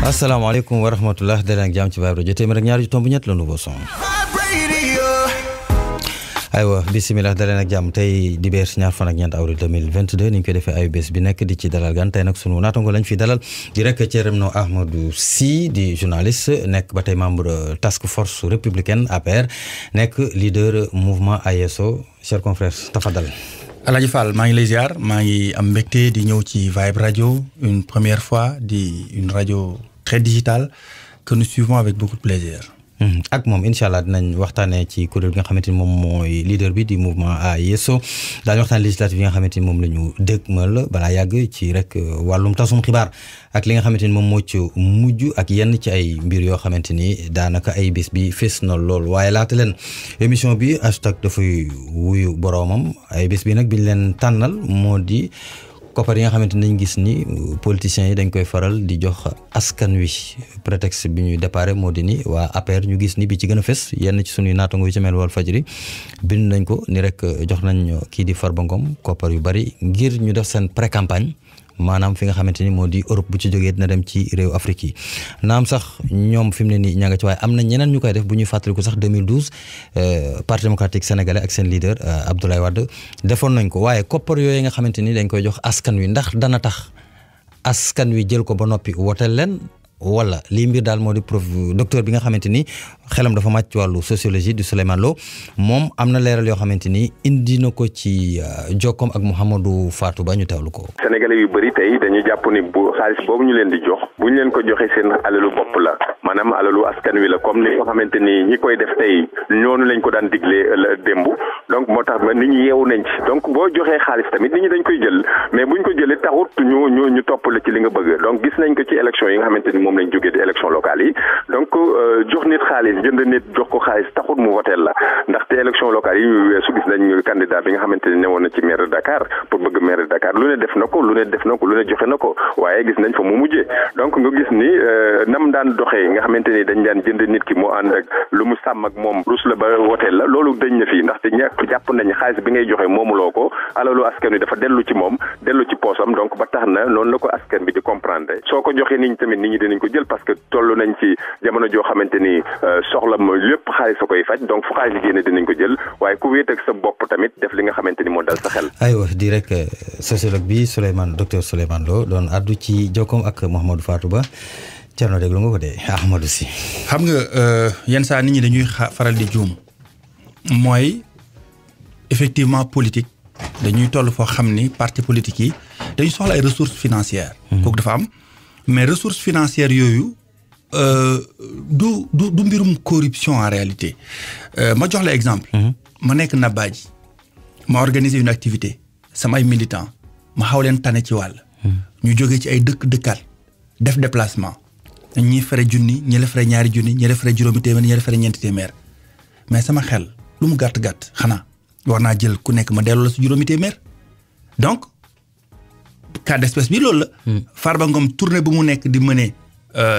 asalaamaaleykum wa rahmatulah daleen ak jàmm ci Vibe Radio téeméer ak ñaar yu tomb ñett la nouveau son. aywa bisimilah daleen ak jàmm tey dibeer ñaar fan ak ñeent avril 2022 ni ñu koy defee ayu bés bi nekk di ci dalal gan tey nag sunu naatango lañ fi dalal di rek Thierno Ahmadou Sy di journaliste nekk ba tey membre task force républicaine APR nekk leader mouvement AESO cher confrère tafadal. Aladji Fall maa ngi lay ziar maa ngi am mbégte di ñëw ci Vibe Radio une première fois di une radio très digitale que nous suivons avec beaucoup de plaisir. ak moom incha allah dinañ waxtaanee ci kuréel bi nga xamante ni moom mooy leader bi di mouvement AESO daañu waxtaan législative yi nga xamante ni moom la ñu dëgmal balaa yàgg ci rek wàllum tasum xibaar ak li nga xamante ni moom moo ci mujj ak yenn ci ay mbir yoo xamante ni daanaka ay bés bi fees na lool waaye laata leen émission bi hashtag dafay wuyu boroomam ay bés bi nag biñ leen tànnal moo di koppar yi nga xamante ni dañ gis ni politiciens yi dañ koy faral di jox askan wi prétexte bi ñuy déparé moo di ni waa APR ñu gis ni bi ci gën a fes yenn ci sunuy naatango yu ci mel Walfadjri bind nañ ko ni rek jox nañ kii di Farba Ngom koppar yu bari ngir ñu def seen pré-campagne maanaam fi nga xamante ni moo di Europe bu ci jógee dina dem ci réew Afrique yi naam sax ñoom fi mu ne nii ña nga ci waaye am na ñeneen ñu koy def bu ñuy fàttaliku sax 2012 parti démocratique sénégalais ak seen leader Abdoulaye Wade defoon nañ ko waaye koppar yooyu nga xamante ni dañ koy jox askan wi ndax dana tax askan wi jël ko ba noppi woteel leen wala lii mbir daal moo di prof docteur bi nga xamante ni xelam dafa màcc ci wàllu sociologie du Souleymane Lo moom am na leeral yoo xamante ni indi na ko ci jokkoom ak Mouhamadou Fatou Ba ñu teewlu ko. Sénégalais yu bëri tey dañuy jàpp ni bu xaalis boobu ñu leen di jox bu ñu leen ko joxee seen alalu bopp la maanaam alalu askan wi la comme ni nga xamante ni ñi koy def tey ñoonu lañ ko daan diglee démb donc moo tax nit ñi yeewu nañ ci donc boo joxee xaalis tamit nit ñi dañ koy jël mais buñ ko jëlee taxut ñu topp la ci li nga bëgg donc gis nañ ko ci élection yi nga xamante ni moom lañ jógee di élection locale yi donc jox nit xaalis jënd nit jox ko xaalis taxut mu woteel la ndaxte élection locale yi ñu weesu gis nañ candidat bi nga xamante ni newoon na ci maire de Dakar pour bëgg maire de Dakar lu ne def na ko lu ne joxe na ko waaye gis nañ fa mu mujjee donc nga gis ni nam daan doxee nga xamante ni dañ daan jënd nit ki mu ànd ak lu mu sàmm ak moom rus la ba woteel la loolu dañ na fii ndaxte ñàkk jàpp nañ xaalis bi ngay joxe moomuloo ko alalu askan wi dafa dellu ci moom dellu ci poosam donc ba tax na noonu la ko askan bi di comprendre soo ko joxee nit ñi tamit nit ñi dinañ ko jël parce que toll nañ ci jamono joo xamante ni soxla ma lépp xaalis a koy faj donc fu xaalis génne dinañ ko jël waaye ku wéet ak sa bopp tamit def li nga xamante ni moo dal sa xel. aywa di rek sociologue bi docteur Souleymane Lo doon addu ci jokkoom ak Mouhamadou Fatou Ba Thierno déglu nga ko de Ahmadou Sy. xam nga yenn saa nit ñi dañuy faral di juum mooy effectivement politique dañuy toll foo xam ni parti politique yi dañuy soxla ay ressources financières. kooku dafa am mais ressources financières yooyu du mbirum corruption en réalité ma jox la exemple. ma nekk Nabadji ma organiser une activité samay militants ma xaw leen tane ci wàll. ñu jógee ci ay dëkkaat def déplacement ñi fere junni ñi la fere ñaari junni ñi la fere juróomi téeméer ñi la fere ñeenti téeméer mais sama xel lu mu gàtt xanaa war naa jël ku nekk ma delloo la si juróomi téeméer donc cas d'espèce bi loolu la. Farba Ngom tournée bu mu nekk di mëne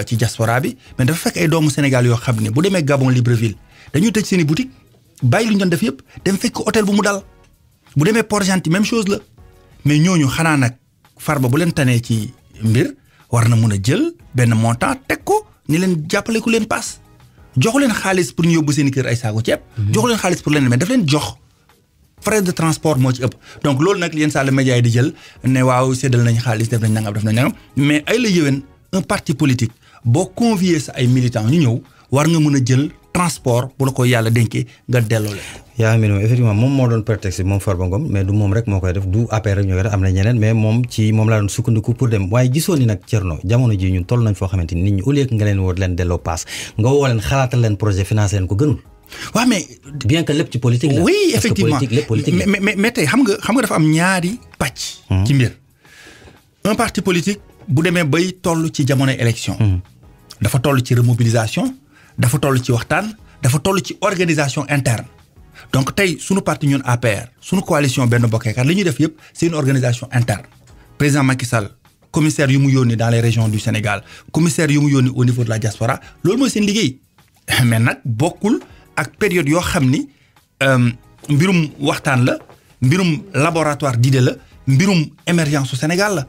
ci diaspora bi mais dafa fekk ay doomu Sénégal yoo xam ne bu demee Gabon Libreville dañuy tëj seen i boutique bàyyi lu ñu doon def yëpp dem fekk hôtel bu mu dal bu demee Port-Gentil même chose la mais ñooñu xanaa nag Farba bu leen tanee ci mbir war na mun a jël benn montant teg ko ni leen jàppale ku leen paas joxu leen xaalis pour ñu yóbbu seen i kër ay saako ceeb. joxu leen xaalis pour leen mais daf leen jox frais de transport moo ci ëpp donc loolu nag yenn saa la média yi di jël ne waaw séddal nañ xaalis def nañ nangam mais ay la yëwén un parti politique boo convier sa ay militants ñu ñëw war nga mun a jël transport bu la ko yàlla dénkee nga delloo leen. yaa ngi effectivement moom moo doon prétexte moom Farba Ngom mais du moom rek moo koy def du APR rek ñoo koy def am na ñeneen mais moom laa doon sukkandiku pour dem waaye gisoo ni nag Thierno jamono ji ñun toll nañ foo xamante ni nit ñi au lieu que nga leen woo leen delloo paas nga woo leen xalaatal leen projet financé leen ko gënul. waaw mais bien que lépp ci politique la. oui effectivement mais tey xam nga dafa am ñaari pàcc. ci mbir un parti politique bu demee bay toll ci jamono élection. dafa toll ci remobilisation dafa toll ci waxtaan dafa toll ci organisation interne. donc tey sunu parti ñun APR sunu coalition Benno Bokk Yaakaar li ñuy def yëpp c'est une organisation interne président Macky Sall commissaire yu mu yónni dans les régions du Sénégal commissaire yu mu yónni au niveau de la diaspora loolu mooy seen liggéey mais nag bokkul ak période yoo xam ni mbirum waxtaan la mbirum laboratoire d'idée la mbirum émergence au Sénégal la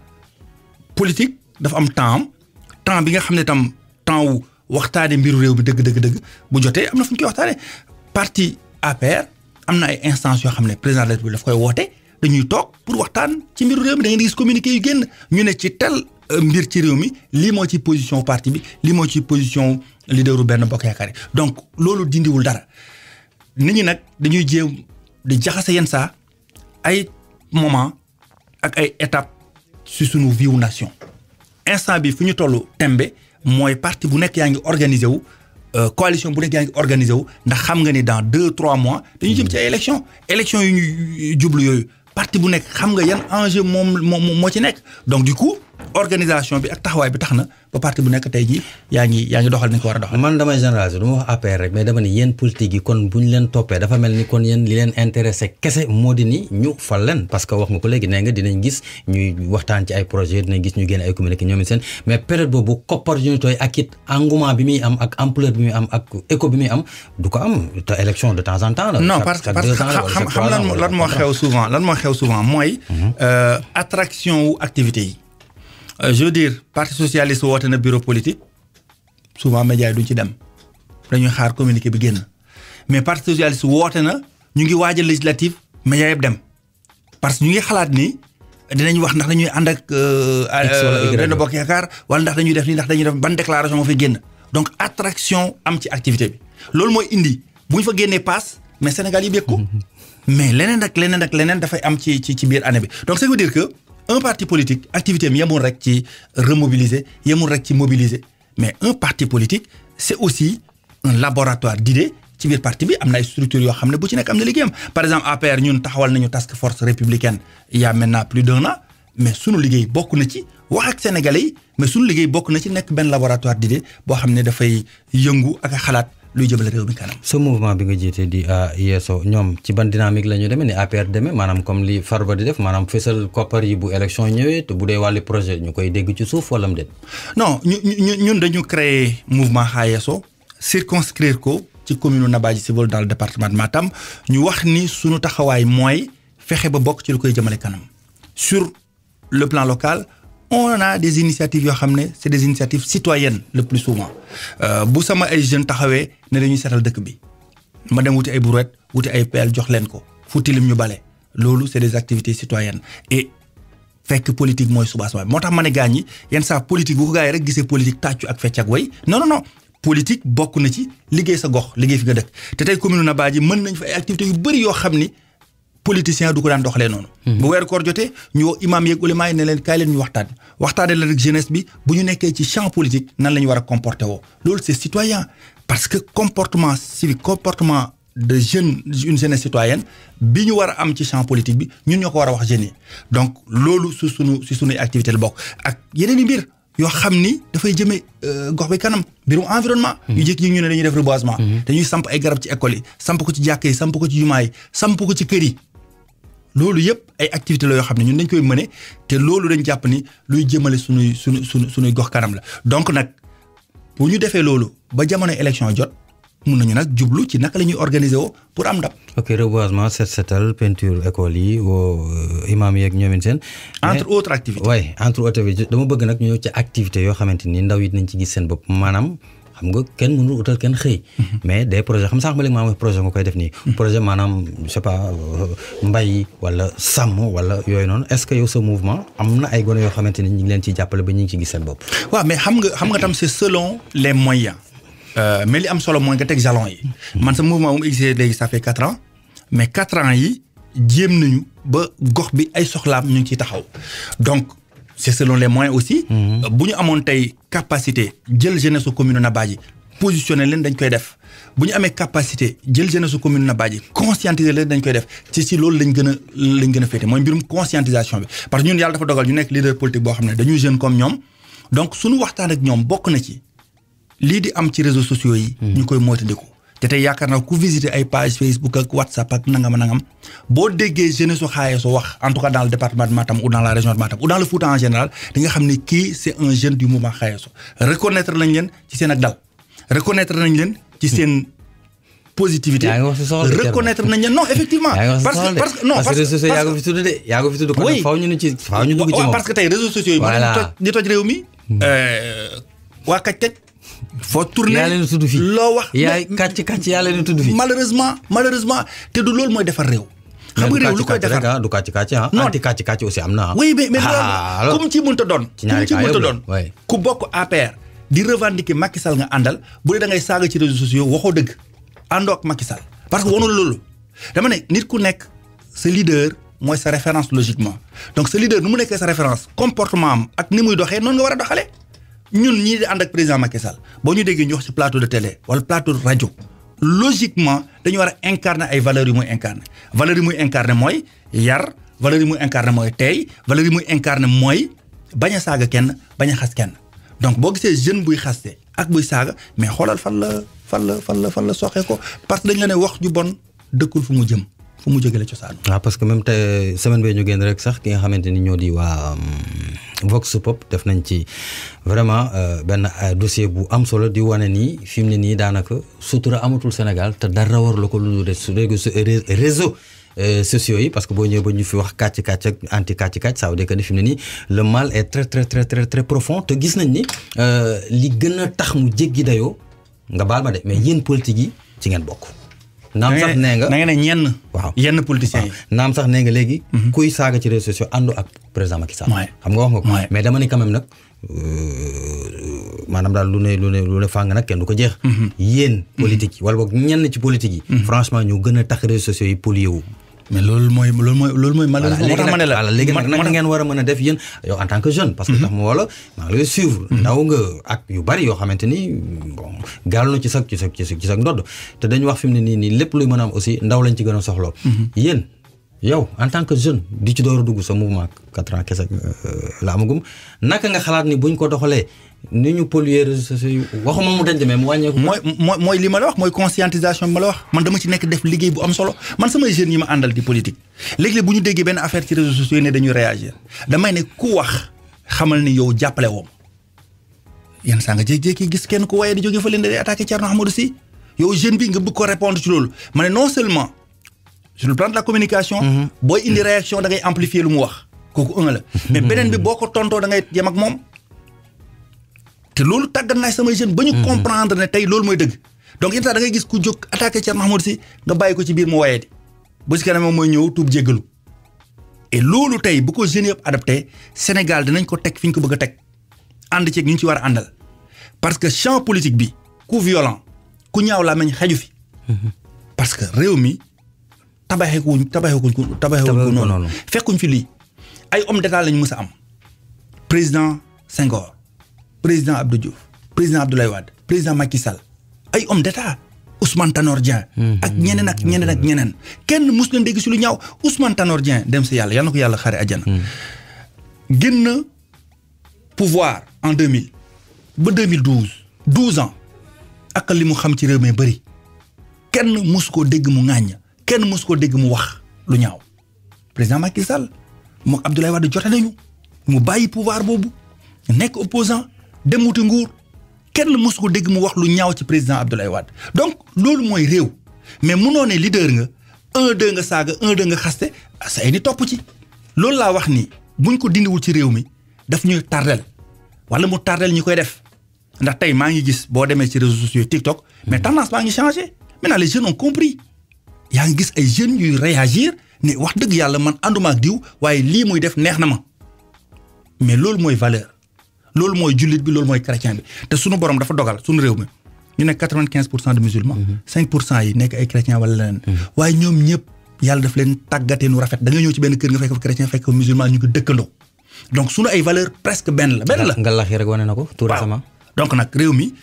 politique dafa am temps temps bi nga xam ne tam temps wu waxtaane mbiru réew mi dëgg bu jotee am na fu ñu koy waxtaane parti APR am na ay instances yoo xam ne président de la République daf koy woote dañuy toog pour waxtaan ci mbiru réew mi da ngeen di gis communiqué yu génn ñu ne ci tel mbir ci réew mi lii moo ci position parti bi lii moo ci position leaderu Benno Bokk Yaakaar donc loolu dindiwul dara nit ñi nag dañuy jéem di jaxase yenn saa ay moment ak ay étape ci sunu vie nation instant bi fu ñu toll tembe mooy parti bu nekk yaa ngi organisé wu coalition bu nekk yaa ngi organisé wu ndax xam nga ni dans 2-3 mois dañuy jëm ci ay élection yu ñu jublu yooyu parti bu nekk xam nga yan enjeu moo ci nekk donc du coup organisation bi ak taxawaay bi tax na ba parti bu nekk tey jii yaa ngi doxal ni ko war a doxal. man damay généraliser du ma wax APR rek mais dama ni yéen politique yi kon bu ñu leen toppee dafa mel ni kon yéen li leen intéressé kese moo di ni ñu fal leen parce que wax nga ko léegi nee nga dinañ gis ñuy waxtaan ci ay projet dinañ gis ñu génn ay communiqué ñoom seen mais période boobu koppar yu ñu tooy ak it engouement bi muy am ak ampleur bi muy am ak écho bi muy am du ko am te élection de temps en temps la. non parce que xam lan moo xew souvent mooy attraction wu activité yi. Je veux dire parti socialiste woote na bureau politique souvent médias yi duñ ci dem dañuy xaar communiqué bi génn mais parti socialiste woote na ñu ngi waajal législative médias yëpp dem parce que ñu ngi xalaat ni dinañ wax ndax dañuy ànd ak Benno Bokk Yaakaar wala ndax dañuy def nii ndax dañuy def ban déclaration moo fay génn donc attraction am ci activité bi loolu mooy indi bu ñu fa génnee passe mais Sénégal yi yëg ko mais leneen ak leneen dafay am ci biir année bi donc ça veut dire que un parti politique activité am yemul rek ci remobiliser yemul rek ci mobiliser mais un parti politique c'est aussi un laboratoire d'idées ci biir parti bi am na ay structures yoo xam ne bu ci nekk am na liggéeyam par exemple APR ñun taxawal nañu task force républicaine il y a maintenant plus d'1 an mais sunu liggéey bokk na ci wax ak sénégalais yi mais sunu liggéey bokk na ci nekk benn laboratoire d'idées boo xam ne dafay yëngu ak a xalaat luy jëmale réew mi kanam. ce mouvement bi nga jiite di Yeeso ñoom ci ban dynamique la ñu demee ni APR demee maanaam comme li Farba di def maanaam fësal koppar yi bu élection ñëwee te bu dee wàllu projet ñu koy dégg ci suuf wala mu déet. non ñun dañu créer mouvement Yeeso circonscrire ko ci commune Nabadji Civol dans le département de Matam ñu wax ni sunu taxawaay mooy fexe ba bokk ci lu koy jëmale kanam sur le plan local. On a des initiatives yoo xam ne c'est des initiatives citoyennes le plus souvent bu sama ay jeunes taxawee ne dañuy seetal dëkk bi ma dem wuti ay brouette wuti ay pelle jox leen ko fu tilim ñu bale loolu c'est des activités citoyennes et fekk politique mooy subaas waay moo tax ma ne gaañ yi yenn saa politique bu ko gaa yi rek gisee politique tàccu ak fecc ak way non politique bokk na ci liggéey sa gox liggéey fi nga dëkk te tey commune Nabadji mën nañ fa ay activités yu bëri yoo xam ni politicien du ko daan doxalee noonu. bu weeru koor jotee ñu woo imam yeeg ulama yi ne leen kaay leen ñu waxtaanee la rek jeunesse bi bu ñu nekkee ci champ politique nan la ñu war a comporter woo loolu c'est citoyen parce que comportement civique comportement de jeune une jeunesse citoyenne bi ñu war a am ci champ politique bi ñun ñoo ko war a wax jeunes yi donc loolu si sunuy activité la bokk ak yeneen i mbir yoo xam ni dafay jëmee gox bi kanam mbirum environnement. yu jékki ñu ne dañuy def reboisement. dañuy samp ay garab ci école yi samp ko ci jàkka yi samp ko ci jumaa yi samp ko ci kër yi. loolu yëpp ay activité la yoo xam ne ñun dañ koy mëne te loolu dañ jàpp ni luy jëmale sunuy gox kanam la donc nag bu ñu defee loolu ba jamono élection jot mun nañu nag jublu ci naka la ñuy organiser woo pour am ndam. ok reboisement setal peinture école yi woo imam yeeg ñoomin seen. entre autres activités. oui entre autres dama bëgg nag ñu ñëw ci activités yoo xamante ni ndaw yi dinañ ci gis seen bopp maanaam. xam nga kenn mënul utal kenn xëy mais des projets xam sax ma léegi maanaam projet nga koy def nii projet maanaam je sais pas mbay wala sàmm wala yooyu noonu est-ce que yow sa mouvement am na ay gone yoo xamante ni ñu ngi leen ciy jàppale ba ñu ngi ci gis seen bopp waaw mais xam nga tam c'est selon les moyens mais li am solo mooy nga teg jalon yi man sa mouvement bu mu existé léegi ça fait 4 ans mais 4 ans yi jéem nañu ba gox bi ay soxlaam ñu ngi ciy taxaw donc c'est selon les moyens aussi. bu ñu amoon tey capacité jël jeunesse su commune Nabadji positionné leen dañ koy def bu ñu amee capacité jël jeunesse su commune Nabadji conscientiser leen dañ koy def ci loolu lañ gën a féete mooy mbirum conscientisation bi parce que ñun yàlla dafa dogal ñu nekk leader politique boo xam ne dañuy jeune comme ñoom donc suñu waxtaan ak ñoom bokk na ci lii di am ci réseaux sociaux yi. ñu koy moytandiku. te tey yaakaar naa ku visiter ay page Facebook ak WhatsApp ak nangam boo déggee jeunesse su Yeeso wax en tout cas dans le département de Matam ou dans la région de Matam ou dans le Fouta en général di nga xam ne kii c'est un jeune du mouvement Yeeso reconnaître nañ leen ci seen ak dal reconnaître nañ leen ci seen positivité. reconnaître nañ leen non effectivement. parce que réseaux sociaux yaa ko fi tudd de yaa ko fi tudd. kon faaw ñu dugg ci moom parce que tey réseaux sociaux yi. voilà di toj réew mi. waa kàcc foo tourné yaa leen tudd fii loo wax yaay kàcc yaa leen tudd fii malheureusement te du loolu mooy defar réew xam nga réew lu koy defar du kàcc anti kàcc aussi am na oui mais loolu comme ci mënta doon ku bokk APR di revendiquer Macky Sall nga àndal bu dee da ngay saaga ci réseaux sociaux waxoo dëgg àndoo ak Macky Sall parce que wanul loolu dama ne nit ku nekk sa leader mooy sa référence logiquement donc sa leader nu mu nekkee sa référence comportement am ak ni muy doxee noonu nga war a doxalee ñun ñii di ànd ak président Macky Sall boo ñu déggee ñu wax ci plateau de télé wala plateau de rajo logiquement dañu war a incarner ay valeurs yu muy incarner mooy yar valeurs yi muy incarner mooy tey valeurs yi muy incarner mooy bañ a saaga kenn bañ a xas kenn donc boo gisee jeune buy xaste ak buy saaga mais xoolal fan la soxee ko parce que dañ la ne wax ju bon dëkkul fu mu jëm fu mu jógee la cosaan. waaw parce que même te semaine bee ñu génn rek sax ki nga xamante ni ñoo di waa Vox Pop def nañ ci vraiment benn dossier bu am solo di wane ni fi mu ne nii daanaka sutura amatul Sénégal te dara war la ko lu des su réseau sociaux yi parce que boo ñëwee ba ñu fi wax kàcc ak anti kàcc ça veut dire que ni fi mu ne nii le mal est très très très très très profond te gis nañ ni li gën a tax mu jéggi dayoo nga baal ma de mais yéen politique yi ci ngeen bokk. naam sax nee nga da nga ne ñenn. waaw yenn politiciens yi. naam sax nee nga léegi. kuy saaga ci réseaux sociaux àndu ak président Macky Sall. xam nga wax nga ko. mais dama ni quand même nag maanaam daal lu ne fàng nag kenn du ko jeex. yéen politique yi wala boog ñenn ci politique yi. franchement ñu gën a tax réseaux sociaux yi pollué wu. mais loolu mooy malheureusement moo tax ma ne la léegi nag naka ngeen war a mën a def yéen yow en tant que jeune parce que tax mu wala maa ngi lay suivre ndaw nga ak yu bari yoo xamante ni bon gaal na ci sa ndodd te dañu wax fi mu ne nii lépp luy mën a am aussi ndaw lañ ci gën a soxloo yéen yow en tant que jeune di ci door a dugg sa mouvement 4 ans kese la amagum naka nga xalaat ni buñ ko doxalee ni ñu polluer réseaux sociaux yi waxuma mu dañ demee mu wàññeeku. mooy li ma la wax mooy conscientisation bi ma la wax man dama ci nekk def liggéey bu am solo man samay jeunes yi ma àndal di politique léegi-léeg bu ñu déggee benn affaire ci réseaux sociaux yi ne dañuy réagir damay ne ku wax xamal ni yow jàppale woom yenn saa nga jékki-jékki gis kenn ku waaye di jóge fa leen di attaqué Thierno Hamadou Sy yow jeune bi nga bëgg ko répondre ci loolu ma ne non seulement sur le plan de la communication booy indi réaction da ngay amplifier lu mu wax kooku un la mais beneen bi boo ko tontoo da ngay yem ak moom te loolu tàggat naa samay jeunes ba ñu comprendre ne tey loolu mooy dëgg donc yenn saa da ngay gis ku jóg attaqué Thierno Hamadou Sy nga bàyyi ko ci biir mu wayee di ba si kanam moom mooy ñëw tuub jéggalu et loolu tey bu ko jeunes yëpp adapté Sénégal dinañ ko teg fi ñu ko bëgg a teg ànd ceeg ñu ñu ci war a àndal parce que champ politique bi ku violent ku ñaaw laa meñ xaju fi parce que réew mi tabaxekuñ ko noonu fekkuñ fi lii ay homme d'état lañu mës a am président Senghor président Abdou Diouf président Abdoulaye Wade président Macky Sall ay homme d'état Ousmane Tanor Dieng ak ñeneen kenn mus leen dégg si lu ñaaw Ousmane Tanor Dieng dem si yàlla na ko yàlla xare àjjana génn pouvoir en 2000 ba 2012 12 ans ak li mu xam ci réew mi bëri kenn mus koo dégg mu ŋàññ kenn mus koo dégg mu wax lu ñaaw président Macky Sall moom Abdoulaye Wade jote nañu mu bàyyi pouvoir boobu nekk opposant dem wuti nguur kenn mus ko dégg mu wax lu ñaaw ci président Abdoulaye Wade donc loolu mooy réew mais munoo ne leader nga 1-2 nga saaga 1-2 nga xaste sa ay ni topp ci loolu laa wax ni buñ ko dindiwul ci réew mi daf ñuy tardel wala mu tardel ñi koy def ndax tey maa ngi gis boo demee ci réseaux sociaux TikTok mais tendance baa ngi changé maintenant les jeunes ont compris yaa ngi gis ay jeunes yuy réagir ne wax dëgg yàlla man ànduma ak diw waaye lii muy def neex na ma mais loolu mooy valeur loolu mooy jullit bi loolu mooy chrétien bi te sunu borom dafa dogal sunu réew mi ñu nekk 95% de musulmans 5% yi nekk ay chrétien wala leneen waaye ñoom ñëpp yàlla daf leen tàggatee nu rafet da nga ñëw ci benn kër nga fekk fa chrétien fekk fa musulman ñu ngi dëkkandoo donc sunu ay valeur presque benn la nga laxi rek wane na ko tout récemment donc nag réew mi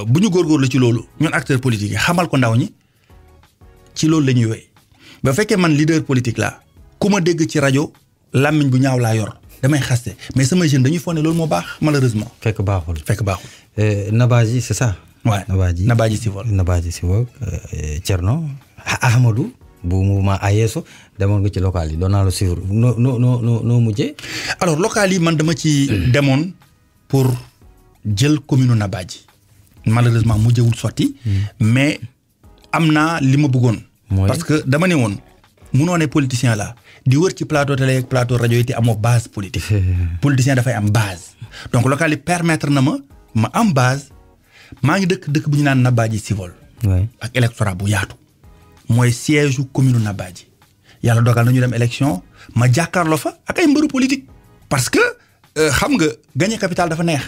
bu ñu góorgóorlu ci loolu ñun acteurs politiques yi xamal ko ndaw ñi ci loolu la ñuy wéy ba fekkee man leader politique laa ku ma dégg ci rajo làmmiñ bu ñaaw laa yor damay xaste mais sama jeune dañuy foog ne loolu moo baax malheureusement. fekk baaxul. Nabadji c'est ça. waaw Nabadji Civol. Thierno Ahmadou bu mouvement AYESO demoon nga ci local yi doon naa la suivre noo mujjee. alors local yi man dama ci demoon pour jël commune Nabadji malheureusement mujjewul sotti. mais am naa li ma bëggoon. parce que dama ne woon munoo ne politicien la di wër ci plateau télé ak plateau rajo yi te amoo base politique. politicien dafay am base. donc local yi permettre na ma ma am base maa ngi dëkk bu ñu naan Nabadji Civol. ak électorat bu yaatu. mooy siège commune Nabadji. yàlla dogal nañu dem élection ma jàkkaarloo fa ak ay mbëru politique. parce que xam nga gagné capital dafa neex.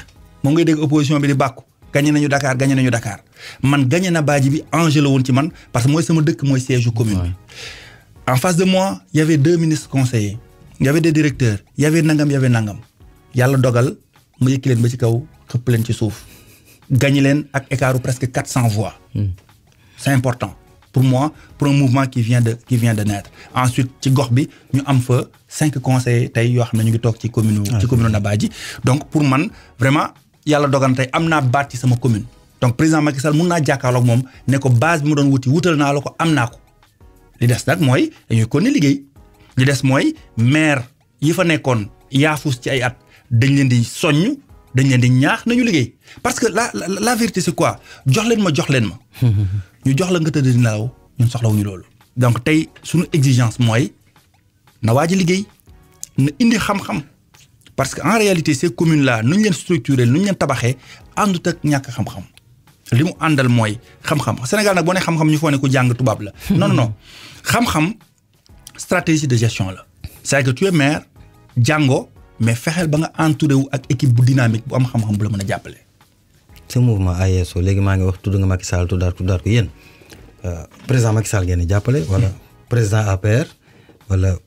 moom ngay dégg opposition bi di bàkku. gagné nañu Dakar man gagné Nabadji bi enjeu la woon ci man parce que mooy sama dëkk mooy siège commune bi. en face de moi y avait 2 ministres conseillers. y avait des directeurs y avait nangam yàlla dogal ma yëkki leen ba ci kaw xëpp leen ci suuf. gagné leen ak écart presque 400 voix. c'est important pour moi pour un mouvement qui vient de naître. ensuite ci gox bi ñu am fa 5 conseillers tey yoo xam ne ñu ngi toog ci commune Nabadji. donc pour man vraiment yàlla dogal na tey am naa baat ci sama commune. donc président Macky Sall mun naa jàkkaarloog moom ne ko base bi mu doon wutal naa la ko am naa ko. li des nag mooy dañuy continuer liggéey. li des mooy maire yi fa nekkoon yaafus ci ay at dañ leen di soññ dañ leen di ñaax nañu liggéey parce que la vérité c'est quoi jox leen ma ñu jox la nga tëdd di nelaw ñun soxlawuñu loolu. donc tey suñu exigence mooy na waa ji liggéey na indi xam-xam parce que en réalité ces communes là nu ñu leen structuré nu ñu leen tabaxee àndut ak ñàkk xam-xam li mu àndal mooy xam-xam Sénégal nag boo nee xam-xam ñu foo ne ku jàng tubaab la. non xam-xam stratégie de gestion la. c'est-à-dire que tu es maire jàngoo mais fexeel ba nga entouré wu ak équipe bu dynamique bu am xam-xam bu la mën a jàppale. ce mouvement AESO léegi maa ngi wax tudd nga Macky Sall tuddaat ko yéen président Macky Sall ngeen di jàppale wala président APR wala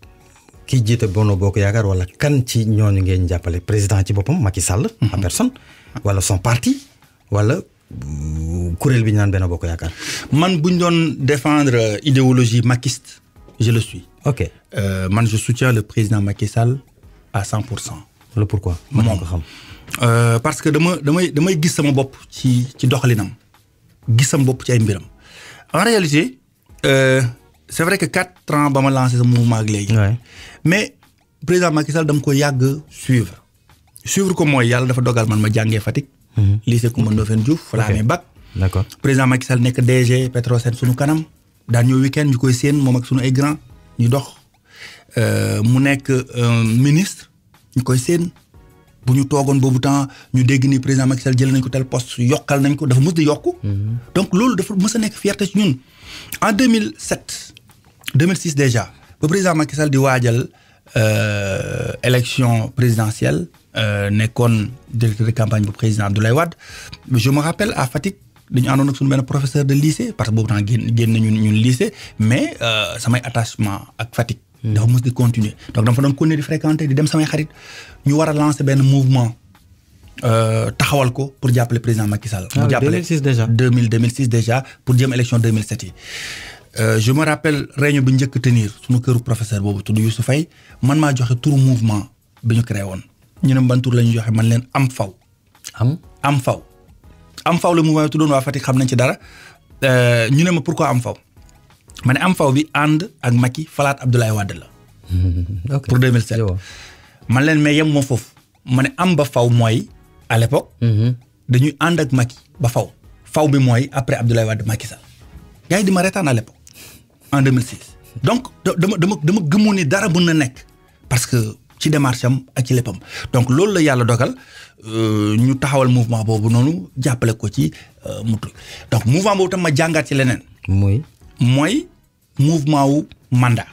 kii jiite Benno Bokk Yaakaar wala kan ci ñooñu ngeen jàppale président ci boppam Macky Sall. en personne wala son parti wala kuréel bi ñu naan Benno Bokk Yaakaar. man bu ñu doon défendre idéologie mackiste je le suis. ok man je soutiens le président Macky Sall à 100%. le pourquoi. mën nga ko xam. parce que damay gis sama bopp ci doxalinam gis sama bopp ci ay mbiram en réalité c'est vrai que 4 ans ba ma lancé sa mouvement ak léegi. mais président Macky Sall dama ko yàgg suivre ko mooy yàlla dafa dogal man ma jàngee Fatick. lycée Coumba Ndoffène Diouf. fa laa amee bac. d'accord président Macky Sall nekk DG Petrosen sunu kanam daan ñëw week-end ñu koy séen moom ak sunu ay grand ñu dox mu nekk ministre ñu koy séen. bu ñu toogoon boobu temps ñu dégg ni président Macky Sall jël nañ ko tel poste yokkal nañ ko dafa mës di yokku. donc loolu dafa mës a nekk fierté ci ñun. en 2006 déjà ba président Macky Sall di waajal élection présidentielle nekkoon directeur de campagne bu président Abdoulaye Wade je me rappelle à Fatick dañu àndoon ak suñu benn professeur de lycée parce que boobu temps génn ñun lycée mais samay attachement ak Fatick. dafa mës di continuer donc dama fa doon continuer di fréquenter di dem samay xarit ñu war a lancer benn mouvement taxawal ko pour jàppale président Macky Sall. mu jàppale 2006 déjà 2006 déjà pour jëm élection 2007 yi. je me rappelle réunion bi njëkk tenir suñu këru professeur boobu tudd Youssou Faye man maa joxe turu mouvement bi ñu créé woon ñu ne ban tur la ñu joxe man leen am faw le mouvement bi tuddoon waa Fatick xam nañ ci dara ñu ne ma pourquoi am faw ma ne am faw bi ànd ak Macky falaat Abdoulaye Wade la. pour 2007. man leen mais yem moo foofu ma ne am ba faw mooy à l'époque dañuy ànd ak Macky ba faw bi mooy après Abdoulaye Wade Macky Sall gars yi di ma reetaan à l'époque en 2006. donc dama gëmoon ni dara mën na nekk parce que ci démarche am ak ci léppam donc loolu la yàlla dogal ñu taxawal mouvement boobu noonu jàppale ko ci mu tudd donc mouvement boobu tam ma jàngaat ci leneen. mooy mouvement wu mandat.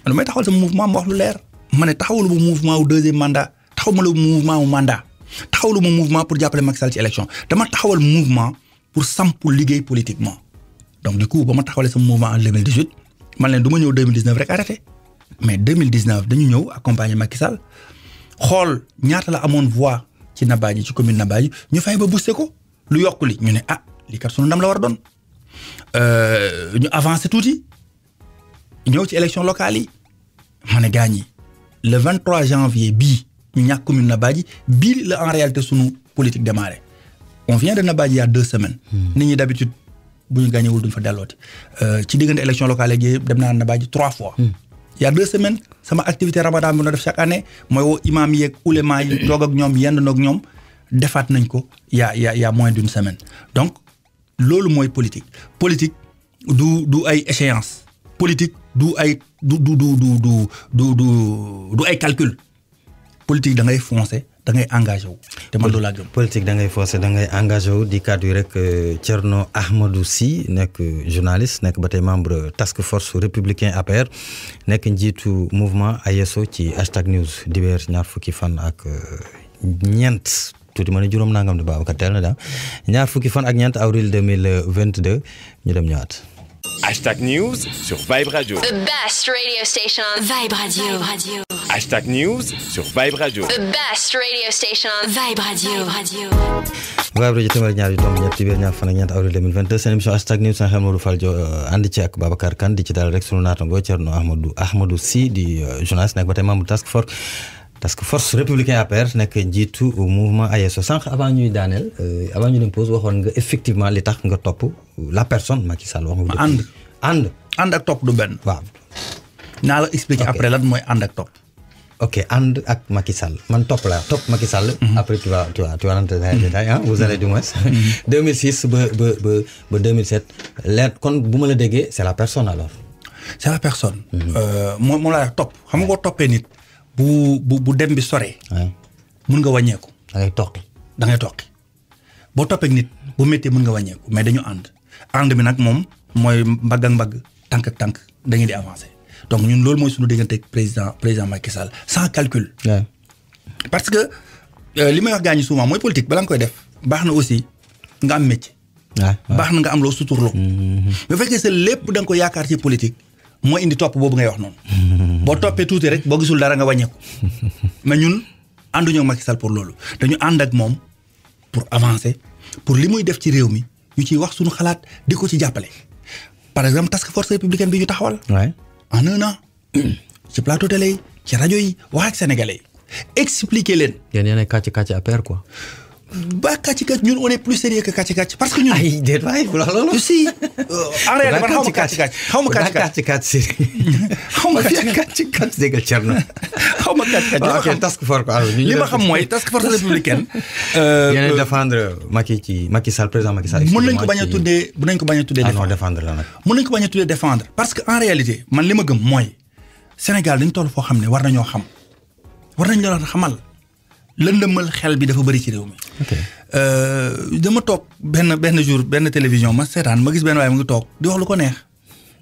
damay taxawal sama mouvement ma wax lu leer. ma ne taxawalu ma mouvement wu deuxième mandat taxawal ma mouvement wu mandat taxawalu ma mouvement pour jàppale Macky Sall ci élection dama taxawal mouvement pour samp liggéey politiquement. donc du coup ba ma taxawalee sama mouvement en 2018 man leen du ma ñëw 2019 rek arrêté mais 2019 dañu ñëw accompagner Macky Sall xool ñaata la amoon voix ci Nabadji ci commune Nabadji ñu fay ba booster ko lu yokku li ñu ne lii kat sunu ndam la war a doon. ñu avancé tuuti ñëw ci élection locale yi ma ne gaañ yi le 23 janvier bii ñu ñàkk commune Nabadji bii la en réalité sunu politique démarré on vient de Nabadji il y a 2 semaines. nit ñi d'habitude bu ñu gagnéwul duñ fa dellooti ci diggante élection locale yi dem naa Nabadji 3 fois. il y a 2 semaines sama activité Ramadan bi na def chaque année mooy woo imam yeeg ulema yi toog ak ñoom yenn ak ñoom defaat nañ ko il y a moins d'une semaine donc. loolu mooy politique du ay échéance politique du ay calcul politique da ngay foncer da ngay engagé wu te man loolu laa gëm. politique da ngay forcé da ngay engagé wu di kàddu yi rek Thierno Ahmadou Sy nekk journaliste nekk ba tey membre task force républicain APR nekk njiitu mouvement AYESO ci #news dibeer ñaar fukki fan ak ñeent tuuti ma ne juróom nangam di Babacar teel na daal ñaar fukki fan ak ñeent avril 2022 ñu dem ñëwaat. #news sur Vibe Radio. The best radio station on Vibe Radio. #news sur Vibe Radio. The best radio station on Vibe Radio. Vibe Radio téeméer ñaar yu tomb ñett ci biir ñaar fan ak ñeent avril 2022 seen émission #news seen xel Modou Fall ànd ci ak Babacar Kane di ci daal rek sunu naatango Thierno Ahmadou Sy di journaliste nekk ba tey membre task force républicain APR nekk njiitu mouvement AYESO sànq avant ñuy daaneel avant ñu dem pause waxoon nga effectivement li tax nga topp la personne Macky Sall wax nga. ànd ak topp du benn. waaw. naa la expliquer après lan mooy ànd ak topp. ok ànd ak Macky Sall man topp Macky Sall. après tu vas rentrer dans les détails vous allez du moins. 2006 ba 2007 leer kon bu ma la déggee c'est la personne alors. c'est la personne. moom laa topp xam nga boo toppee nit. bu dem bi sore. mun nga wàññeeku. da ngay toqi boo toppee nit bu méttee mun nga wàññeeku mais dañu ànd bi nag moom mooy mbagg ak mbagg tànk ak tànk dañuy di avancer donc ñun loolu mooy suñu diggante ak président Macky Sall sans calcul. parce que li may wax gaañu souvent mooy politique bala nga koy def baax na aussi nga am métier. baax na nga am loo suturloo. bu fekkee sa lépp da nga ko yaakaar ci politique. moo indi topp boobu ngay wax noonu. boo toppee tuuti rek boo gisul dara nga wàññeeku. mais ñun ànduñu ak Macky Sall pour loolu dañu ànd ak moom pour avancer pour li muy def ci réew mi ñu ciy wax suñu xalaat di ko ci jàppale. par exemple task force républicaine bi ñu taxawal. en 1 an. ci plateau télé yi ci rajo yi wax ak sénégalais yi expliquer leen. yéen a kàcc APR quoi. ba kàcc ñun on est plus sérieux que kàcc parce que ñun. ay déet waay bu la loolu. si en réalité man xaw ma kàcc xaw ma kàcc dégg nga Thierno. xaw ma kàcc task force quoi li ma xam mooy task force républicaine. yéen défendre Macky Sall président Macky Sall. mën nañ ko bañ a tuddee défendre la nag. mën nañ ko bañ a tuddee défendre parce que en réalité man li ma gëm mooy Sénégal dañ toll foo xam ne war nañoo xam war nañ la xamal. lëndëmal xel bi dafa bëri ci réew mi. dama toog benn jour benn télévision ma seetaan ma gis benn waaye mu ngi toog di wax lu ko neex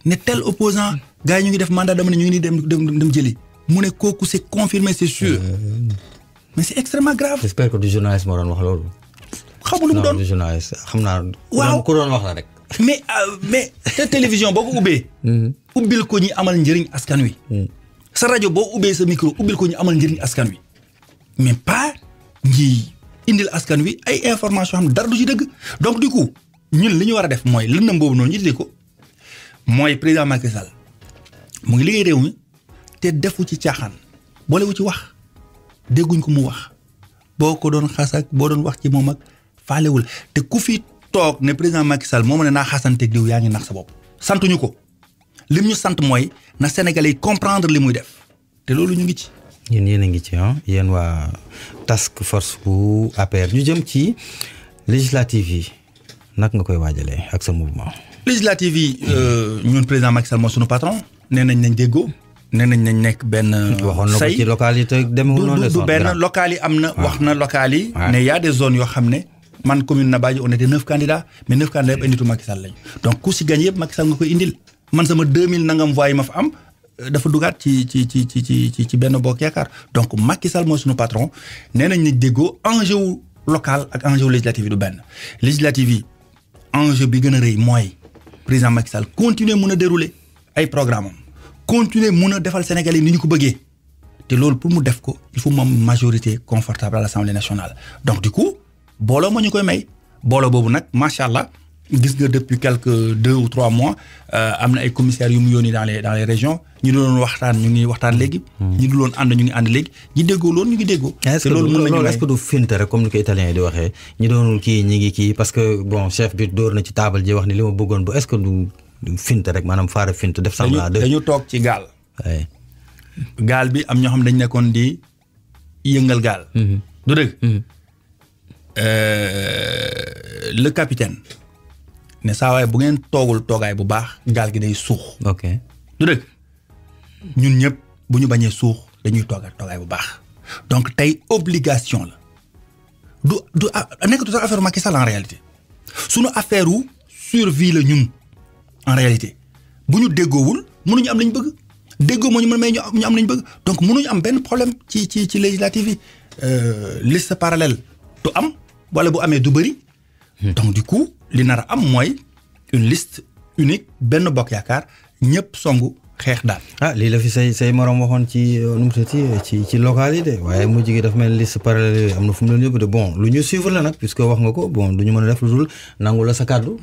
ne tel opposant gars yi ñu ngi def mandat dama ne ñu ngi dem jëli mu ne kooku c'est confirmé c'est sûr mais c'est extrêmement grave. j'espère que du journaliste moo doon wax loolu. xamu lu mu doon du journaliste xam naa. waaw ku doon wax la rek. mais te télévision boo ko ubbee. ubbil ko ñi amal njëriñ askan wi. sa rajo boo ubbee sa micro ubbil ko ñi amal njëriñ askan wi. mais pas ñi indil askan wi ay information xam dara du ci dëgg donc du coup ñun li ñu war a def mooy lëndëm boobu noonu ñu tuddee ko mooy président Macky Sall mu ngi liggéey réew mi te defu ci caaxaan boolewu ci wax dégguñ ko mu wax boo ko doon xas ak boo doon wax ci moom ak faalewul te ku fi toog ne président Macky Sall moo ma ne naa xasanteeg diw yaa ngi nax sa bopp santuñu ko lim ñu sant mooy na Sénégalais yi comprendre li muy def te loolu ñu ngi ci. yéen a ngi ci yéen waa task force bu APR ñu jëm ci législative yi naka nga koy waajalee ak sa mouvement. législative yi ñun président Macky Sall moo sunu patron nee nañ déggoo nee nañ nekk benn. waxoon na ko ci local yi te demewul noonu du benn local yi am na. wax na local yi. ne y a des zones yoo xam ne man commune Nabadji on était 9 candidats mais 9 candidats yëpp ay nitu Macky Sall lañu donc ku si gagné yëpp Macky Sall nga koy indil man sama 2000 nangam voix yi ma fa am. dafa dugaat ci benn bokk yaakaar donc Macky Sall mooy suñu patron nee nañ ne déggoo enjeu local ak enjeu législatif yi du benn législative yi enjeu bi gën a rëy mooy président Macky Sall continuer mun a dérouler ay programme am continuer mun a defal Sénégal yi ni ñu ko bëggee te loolu pour mu def ko il faut mu am majorité confortable à l'Assemblée nationale donc du coup booloo moo ñu koy may booloo boobu nag macha allah. gis nga depuis quelques 2 ou 3 mois am na ay commissaires yu mu yónni dans les régions ñi doon waxtaan ñu ngi waxtaan léegi. ñi du loon ànd ñu ngi ànd léegi ñi déggoo loolu ñu ngi déggoo. te loolu est-ce que du finte rek comme ni ko italien yi di waxee ñi doonul kii ñi ngi kii parce que bon chef bi dóor na ci table ji wax ni li ma bëggoon bu est-ce que du finte rek maanaam faara finte def semblant de. dañu toog ci gaal. gaal bi am ñoo xam dañ nekkoon di yëngal gaal. du dëgg. le capitaine. ne saa waaye bu ngeen toogul toogaay bu baax gaal gi day suux. ok du dëgg ñun ñëpp bu ñu bañee suux dañuy toogaat toogaay bu baax donc tey obligation la du nekkatu sax affaire Macky Sall en réalité sunu affaire wu survie la ñun en réalité bu ñu déggoowul mënuñu am lañ bëgg déggoo moo ñu mën may ñu am lañ bëgg donc mënuñu am benn problème ci législative yi liste parallèle du am wala bu amee du bëri donc du coup li nar a am mooy une liste unique benn bokk yaakaar ñëpp songu xeex daal. lii la fi say morom waxoon ci nu mu tuddati ci local yi de waaye mujj gi dafa mel liste parallèle yooyu am na fu mu leen yóbbu de bon lu ñu suivre la nag puisque wax nga ko bon du ñu mën a def lu dul nangu la sa kàddu.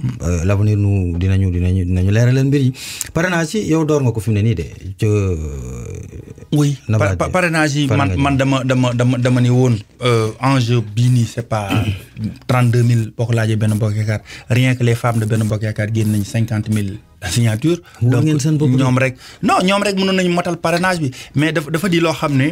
l'avenir nu dinañu leeraleen mbir yi parrainage yi yow door nga ko fi mu ne nii de. oui parrainage yi man dama ni woon enjeu bii nii c'est pas 32 000 boo ko laajee benn bokk yaakaar rien que les femmes de benn bokk yaakaar génn nañ 50 000 signature donc ñoom rek mënoon nañu motal parrainage bi mais dafa di loo xam ne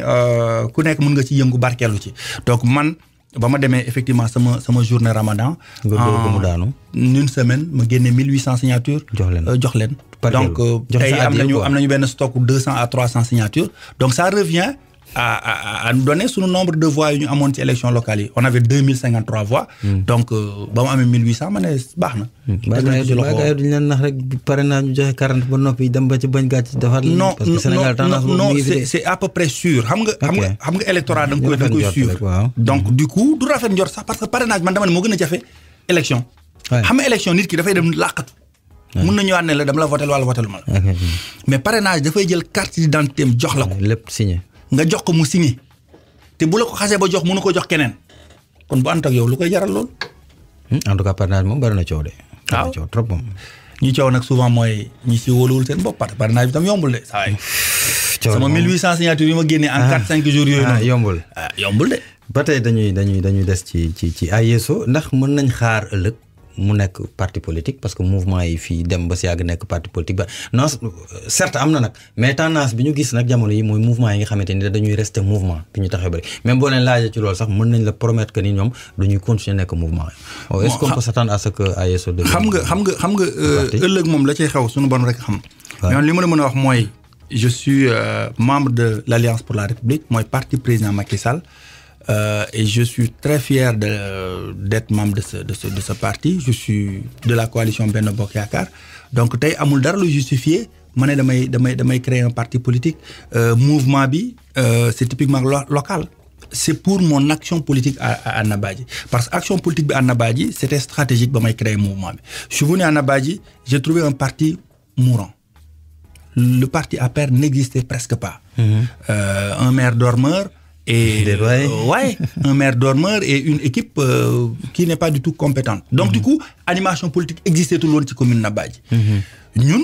ku nekk mën nga ci yëngu barkeelu ci donc man ba ma demee effectivement sama journée Ramadan en une semaine ma génne 1800 signatures jox leen donc tey am nañu benn stock 200 à 300 signatures donc ça revient à nous donner sunu nombre de voix yu ñu amoon ci élection locale yi on avait 2053 voix. donc ba mu amee 1800 ma ne baax na. baax duñ leen nax rek parrainage ñu joxe 40 ba noppi dem ba ci bañ gàcc defar. non parce que Sénégal tendance non c'est à peu près sûr xam nga électorat da nga koy suivre. donc du coup du rafet njort sax parce que parrainage man dama ne moo gën a jafe élection. xam nga élection nit ki dafay dem làqatu. mun na ñëwaat ne la dama la votel wala votel ma la. mais parrainage dafay jël carte d'identité am jox la ko. lépp signé. nga jox ko mu signé te bu la ko xasee ba jox mënu ko jox keneen kon bu ànd ak yow lu koy jaral lool. en tout cas parrainage moom bari na coow de. waaw coow trop moom. ñi coow nag souvent mooy ñi si wóoluwul seen bopp parrainage bi tam yombul de saa yi. sama 1800 signatures yi ma génnee en 4-5 jours yooyu noonu. yombul yombul de. ba tey dañuy des ci AESO ndax mën nañ xaar ëllëg mu nekk parti politique parce que mouvement yi fii dem ba si yàgg nekk parti politique ba non certes am na nag mais tendance bi ñu gis nag jamono yi mooy mouvement yi nga xamante ni dañuy rester mouvement bi ñu taxee bëri même boo leen laajee ci loolu sax mën nañ la promettre que ni ñoom dañuy continuer nekk mouvement yi. est-ce qu'on peut s'attendre à ce que AESO de xam nga ëllëg moom la cay xew suñu bon rek xam. yoon li ma la mën a wax mooy je suis membre de l'Alliance pour la République mooy parti président Macky Sall. Et je suis très fier d'être membre de ce parti. Je suis de la coalition Benno Bokk Yaakaar donc tey amul dara lu justifier ma ne damay créer un parti politique mouvement bi c'est typiquement local. C'est pour mon action politique à Nabadji parce que action politique bi à Nabadji c'était stratégique ba may créer mouvement bi. Je suis venu à Nabadji j'ai trouvé un parti mourant. Le parti APR n'existait presque pas. Un maire dormeur. Et un maire dormeur et une équipe qui n'est pas du tout compétente. Donc du coup animation politique existait tout le long ci commune Nabadji. ñun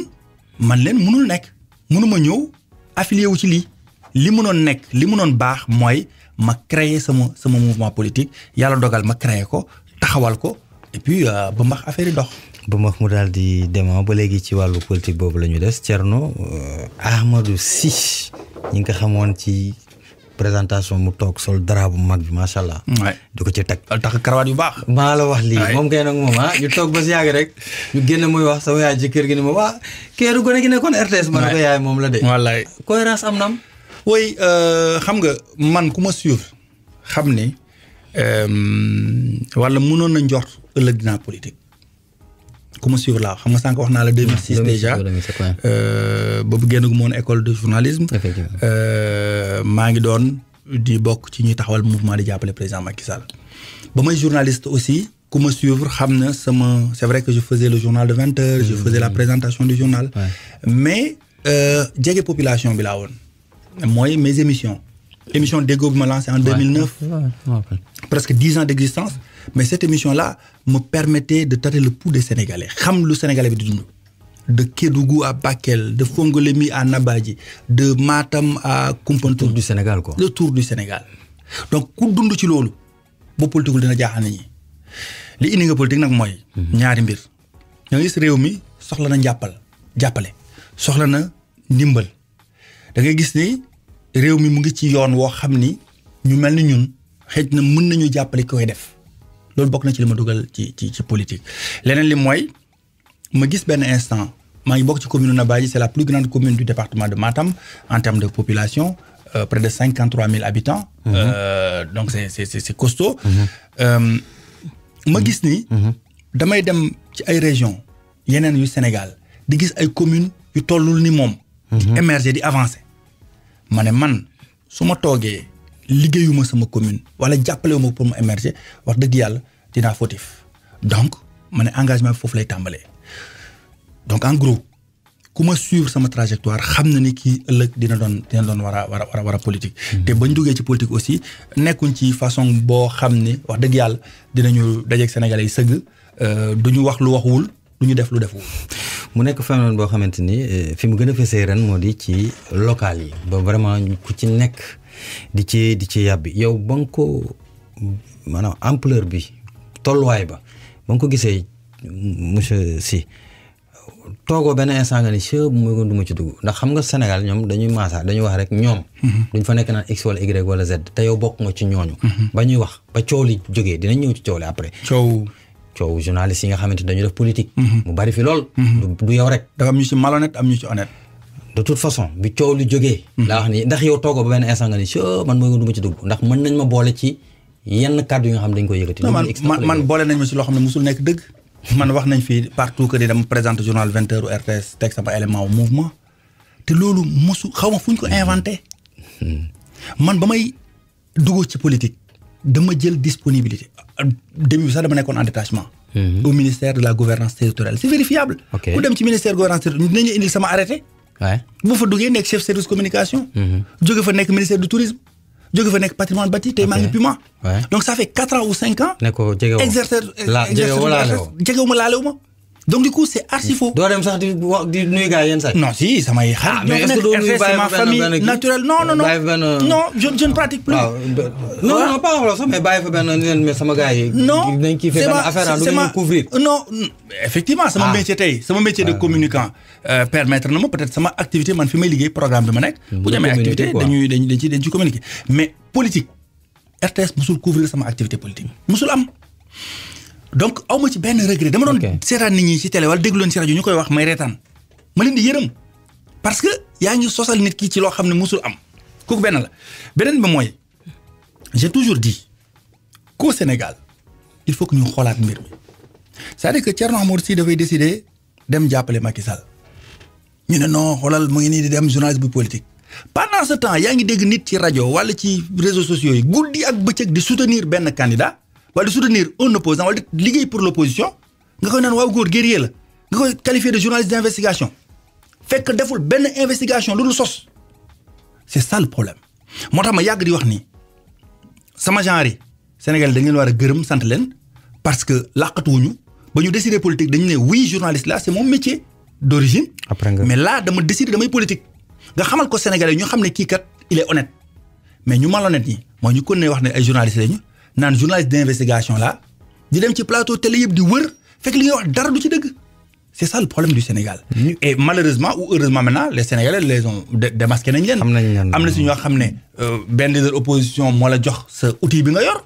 man leen mënul nekk mënuma ñëw affilié wu ci li mënoon nekk li mënoon baax mooy ma créer sama mouvement politique yàlla dogal ma créer ko taxawal ko et puis ba mbax affaire yi dox. ba mbax mu daal di dema ba léegi ci wàllu politique boobu la ñu des Thierno Ahmadou Sy ñi nga xamoon ci. présentation mu toog sol dara bu mag bi macha allah. du ko ci teg. tax karawaat yu baax. maa la wax lii moom kay nag moom ñu toog ba si yàgg rek ñu génn muy wax sama yaay ci kër gi ni ma waa keeru gone gi nekkoon RTS. ma ne ko yaay moom la de. wallaay cohérence am nam. oui xam nga man ku ma suivre xam ne wala mënoon na njort ëllëg dinaa politique. ku ma suivre laa xam nga sànq wax naa la 2006 déjà boobu génn gu moon école de journalisme maa ngi doon di bokk ci ñuy taxawal mouvement di jàppale président Macky Sall ba may journaliste aussi ku ma suivre xam na c'est vrai que je faisais le journal de 20 heures je faisais la présentation du journal mais jege population bi laa woon mooy mes émission Déggoo bi ma lancé en 2009 presque 10 ans d'existence mais cette émission-là me permettait de tâter le pouls des Sénégalais xam lu Sénégalais bi di dund de Kédougou à Bakel de Fongolemi à Nabadji de Matam à Koumpentoum. Le tour du Sénégal quoi. Le tour du Sénégal donc ku dund ci loolu boo politique dina jaaxal nit ñi li indi nga politique nag mooy. ñaari mbir ñoo gis réew mi soxla na jàppale soxla na ndimbal da ngay gis ni réew mi mu ngi ci yoon woo xam ni ñu mel ni ñun xëy na mën nañu jàppale koy def. loolu bokk na ci li ma dugal ci politique leneen li mooy ma gis benn instant maa ngi bokk ci commune Nabadji c'est la plus grande commune du département de Matam en termes de population près de 53 000 habitants. Donc c'est costaud. ma gis ni. damay dem ci ay régions yeneen yu Sénégal di gis ay communes yu tollul ni moom. di émerger di avancer. ma ne man su ma toogee liggéeyuma sama commune wala jàppalewuma pour mu émerger wax dëgg yàlla dinaa fautif donc ma ne engagement bi foofu lay tàmbalee. donc en gros ku ma suivre sama trajectoire xam na ni kii ëllëg dina doon war a politique. te bañ duggee ci politique aussi nekkuñ ci façon boo xam ni wax dëgg yàlla dinañu dajeeg Sénégalais yi sëgg duñu wax lu waxuwul duñu def lu deful. mu nekk phénomène boo xamante ni fi mu gën a fesee ren moo di ci local yi ba vraiment ku ci nekk di ci yàbbi yow ba nga ko maanaam ampleur bi tolluwaay ba nga ko gisee monsieur Sy toogoo benn instant nga ni cheb mooy du ma ci dugg ndax xam nga Sénégal ñoom dañuy maasa dañuy wax rek ñoom duñ fa nekk naan X wala Y wala Z te yow bokk nga ci ñooñu ba ñuy wax ba coow li jógee dinañ ñëw ci coow li après coow journaliste yi nga xamante dañu def politique mu bari fi lool du yow rek dafa am ñu ci malhonnête am ñu ci honnête de toute façon bi coow li jógee laa wax ni ndax yow toogoo ba benn instant nga ni cheb man mooy du ma ci dugg ndax mën nañ ma boole ci yenn kàddu yi nga xam dañ koy yëkkati man boole nañ ma ci loo xam ne musul nekk dëgg man wax nañ fii partout que ni dama présente journal 20h RTS teg sama élément au mouvement te loolu mosu xaw ma fu ñu ko inventé man ba may dugg ci politique dama jël disponibilité début bi sax dama nekkoon en détachement au ministère de la gouvernance territoriale c'est vérifiable ku dem ci ministère gouvernance territoriale dinañu indil sama arrêté bu fa duggee nekk chef service communication jóge fa nekk ministère du tourisme jóge fa nekk patrimoine bâti tey maa ngi Puma donc ça fait 4 ans ou 5 ans ne ko jegewuma laalewuma donc du coup c'est archi faux doo dem sax di nuyu gars yenn sax non si samay xarit mais est-ce que doo nuyu c'est ma famille naturelle non je ne pratique plus non pas wala sax mais bàyyi fa benn mais sama gars yi non nañ kii fait benn affaire du ngeen couvrir non effectivement sama métier tey sama métier de communicant permettre na ma peut-être sama activité man fi may liggéey programme bi ma nekk bu ñu amee activité dañ ci communiquer mais politique RTS musul couvrir sama activité politique musul am donc aw ma ci benn regret dama doon seetaan nit ñi ci télé wala déglu leen ci rajo ñu koy wax may reetaan ma leen di yërëm parce que yaa ngi sosal nit ki ci loo xam ne musul am kooku benn la beneen bi mooy j'ai toujours dit qu'au Sénégal il faut que ñu xoolaat mbir mi c'est-à-dire que Thierno Amadou Sy dafay décider dem jàppale Macky Sall ñu ne non xoolal mu ngi nii di dem journaliste bu politique pendant ce temps yaa ngi dégg nit ci rajo wala ci réseaux sociaux yi guddi ak bëccëg di soutenir benn candidat wala di soutenir un opposant wala di liggéey pour l'opposition nga koy naan waaw góor guerrier la nga koy qualifier de journaliste d'investigation fekk deful benn investigation lu dul sos c'est ça le problème moo tax ma yàgg di wax nii sama genre yi Sénégal dañ leen war a gërëm sant leen parce que làqatuwuñu ba ñu décider politique dañu ne oui journaliste là c'est mon métier d'origine mais là dama décider damay politique nga xamal ko Sénégalais ñu xam ne kii kat il est honnête mais ñu malhonnête ñi mooy ñu kon ne wax ne ay journalistes lañu naan journaliste d'investigation là di dem ci plateau télé yëpp di wër fekk li ngay wax dara du ci dëgg c'est ça le problème du Sénégal et malheureusement ou heureusement maintenant les Sénégalais les ont démasqué nañ leen am na si ñoo xam ne benn leader opposition moo la jox sa outil bi nga yor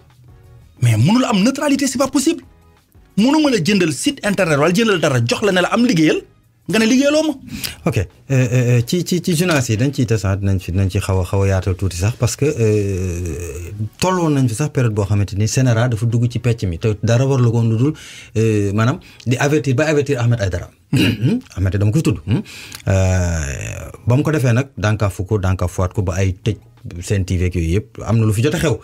mais mënul am neutralité c'est pas possible mënu ma la jëndal site internet wala jëndal dara jox la ne la am liggéeyal nga ne liggéeyaloo ma. ok ci journaliste yi dañ ciy tasaat nañ ci xaw a yaatal tuuti sax parce que tolloon nañ fi sax période boo xamante ni Sénégal dafa dugg ci pecc mi te dara war la ko lu dul maanaam di avertir Ahmed Aïdara. Ahmed dama koy tudd. ba mu ko defee nag dànkaafuwaat ko ba ay tëj seen TV ak yooyu yëpp am na lu fi jot a xew.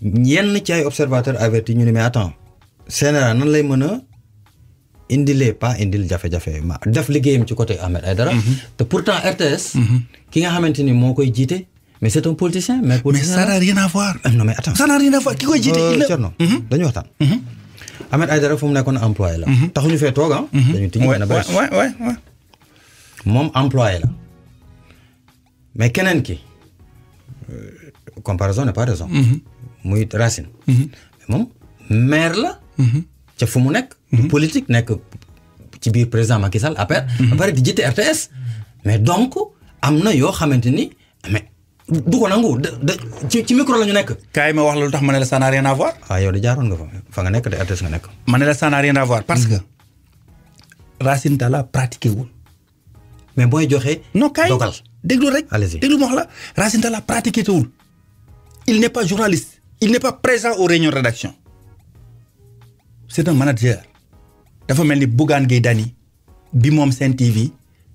yenn ci ay observateurs avertis ñu ne mais attends Sénégal nan lay mën a. indil jafe-jafe ma def liggéeyam ci côté Ahmed Aïdara te pourtant RTS ki nga xamante ni moo koy jiite mais c'est un politicien mais ça n'a rien à voir non mais attends ça n'a rien à voir ki koy jiite Thierno dañu waxtaan Ahmed Aïdara fu mu nekkoon employé la taxuñu fee toog dañu tijji benn brèche moom employé la mais keneen ki comparaison n'est pas raison muy Racine mais moom maire la ca fu mu nekk politique nekk ci biir président Macky Sall après di jiite RTS mais donc am na yoo xamante ni mais du ko nangu ci micro la ñu nekk kaay ma wax la lu tax ma ne la ça n'a rien à voir yow de jaaroon nga fa nga nekk de RTS nga nekk ma ne la ça n'a rien à voir parce que Racine Talla pratiqué wul mais booy joxe non kaay dogal déglu rek. allez-y déglu ma wax la Racine Talla pratiqué tuwul. Il n'est pas journaliste. Il n'est pas présent aux réunions de rédaction. C'est un manager. dafa mel ni Bougane Gueye Dany bi moom Sen TV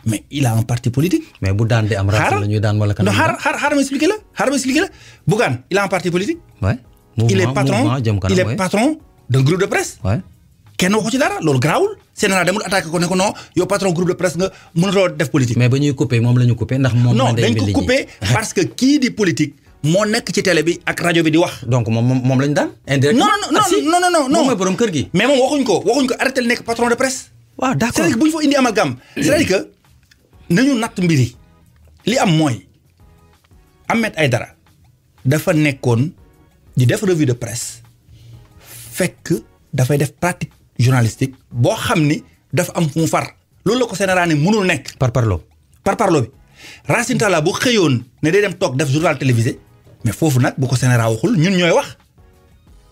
mais il a un parti politique. mais bu daan di am Racine la ñuy daan wala kan. non xaaral ma expliqué la Bougane il a un parti politique. ouais il est patron d'un groupe de presse. ouais kenn waxu ci dara loolu garaawul. Sénégal demul attaqué ko ne ko non yow patron groupe de presse nga mënutoo def politique. mais ba ñuy coupé moom la ñu coupé ndax moom. non dañ ko coupé parce que kii di politique. moo nekk ci télé bi ak rajo bi di wax. donc moom lañu daan. indirectement non moom mooy borom kër gi. mais moom waxuñ ko arrêté nekk patron de presse. waaw d'accord c'est-à-dire que bu ñu fa indi amalgame. c'est-à-dire que nañu natt mbir yi li am mooy Ahmed Aïdara dafa nekkoon di def revue de presse fekk dafay def pratique journalistique boo xam ni dafa am fu mu far loolu la ko Sénégal ne mënul nekk. par parlo bi Racine Talla bu xëyoon ne day dem toog def journal télévisé. mais foofu nag bu ko Sénégal waxul ñun ñooy wax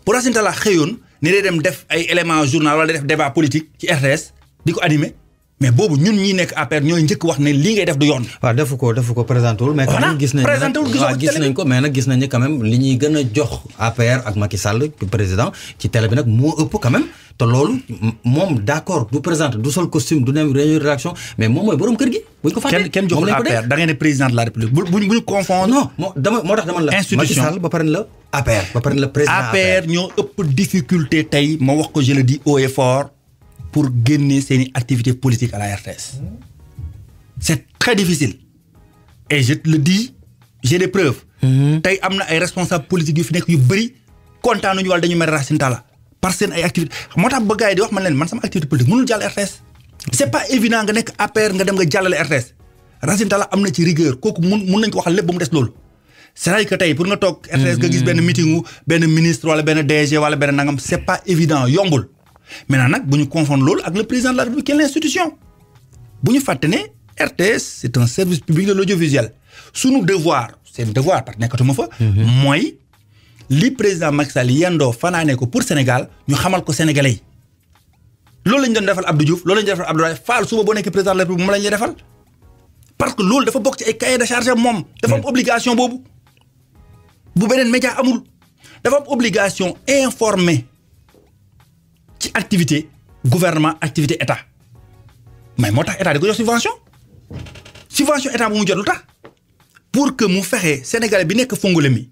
bu Racine Talla xëyoon ni day dem def ay éléments journal wala def débat politique ci RTS di ko animé mais boobu ñun ñi nekk APR ñooy njëkk wax ne lii ngay def du yoon. waaw defu ko présenté wul mais quand même gis nañ ko mais nag gis nañ quand même li ñuy gën a jox APR ak Macky Sall président ci télé bi nag moo ëpp quand même te loolu moom d'accord du présenté du sol costume du dem réunion de rédaction mais moom mooy borom kër gi. buñ ko fàttee kenn joxul APR da ngeen ne président de la République buñ confondre. non moo tax dama la. institution Macky Sall ba pare la APR ba pare la président APR ñoo ëpp difficulté tey ma wax ko je le dis haut et fort pour génne seeni activité politique à la RTS. C'est très difficile et je le dis j'ai des preuves. tey am na ay responsables politiques yu fi nekk yu bëri kontaan nañu wala dañu mer Racine Talla parce que seen ay activités moo tax ba gars yi di wax man leen man sama activité politique mënul jàll RTS. c'est pas évident nga nekk APR nga dem nga jàllale RTS Racine Talla am na ci rigueur kooku mun nañ ko waxal lépp ba mu des loolu. c'est-à-dire que tey pour nga toog RTS nga gis benn meeting wu benn ministre wala benn DG wala benn nangam c'est pas évident yombul. maintenant nag bu ñu confondre loolu ak le président de la République quelle institution bu ñu fàtte ne RTS c'est un service public de l'audiovisuel sunu devoir c'est un devoir parce que nekkatuma fa. mooy li président Macky Sall yendoo fanaane ko pour Sénégal ñu xamal ko Sénégalais yi loolu lañ doon defal Abdou Diouf loolu lañ doon defal Abdoulaye Fall suba boo nekkee président de la République moom lañ lay defal parce que loolu dafa bokk ci ay cahier de charge moom. dafa am obligation boobu bu beneen média amul dafa am obligation informer. ci activité gouvernement activité état mais moo tax état di ko jox subvention état bu mu jot lu tax pour que mu fexe Sénégalais bi nekk Fongolemi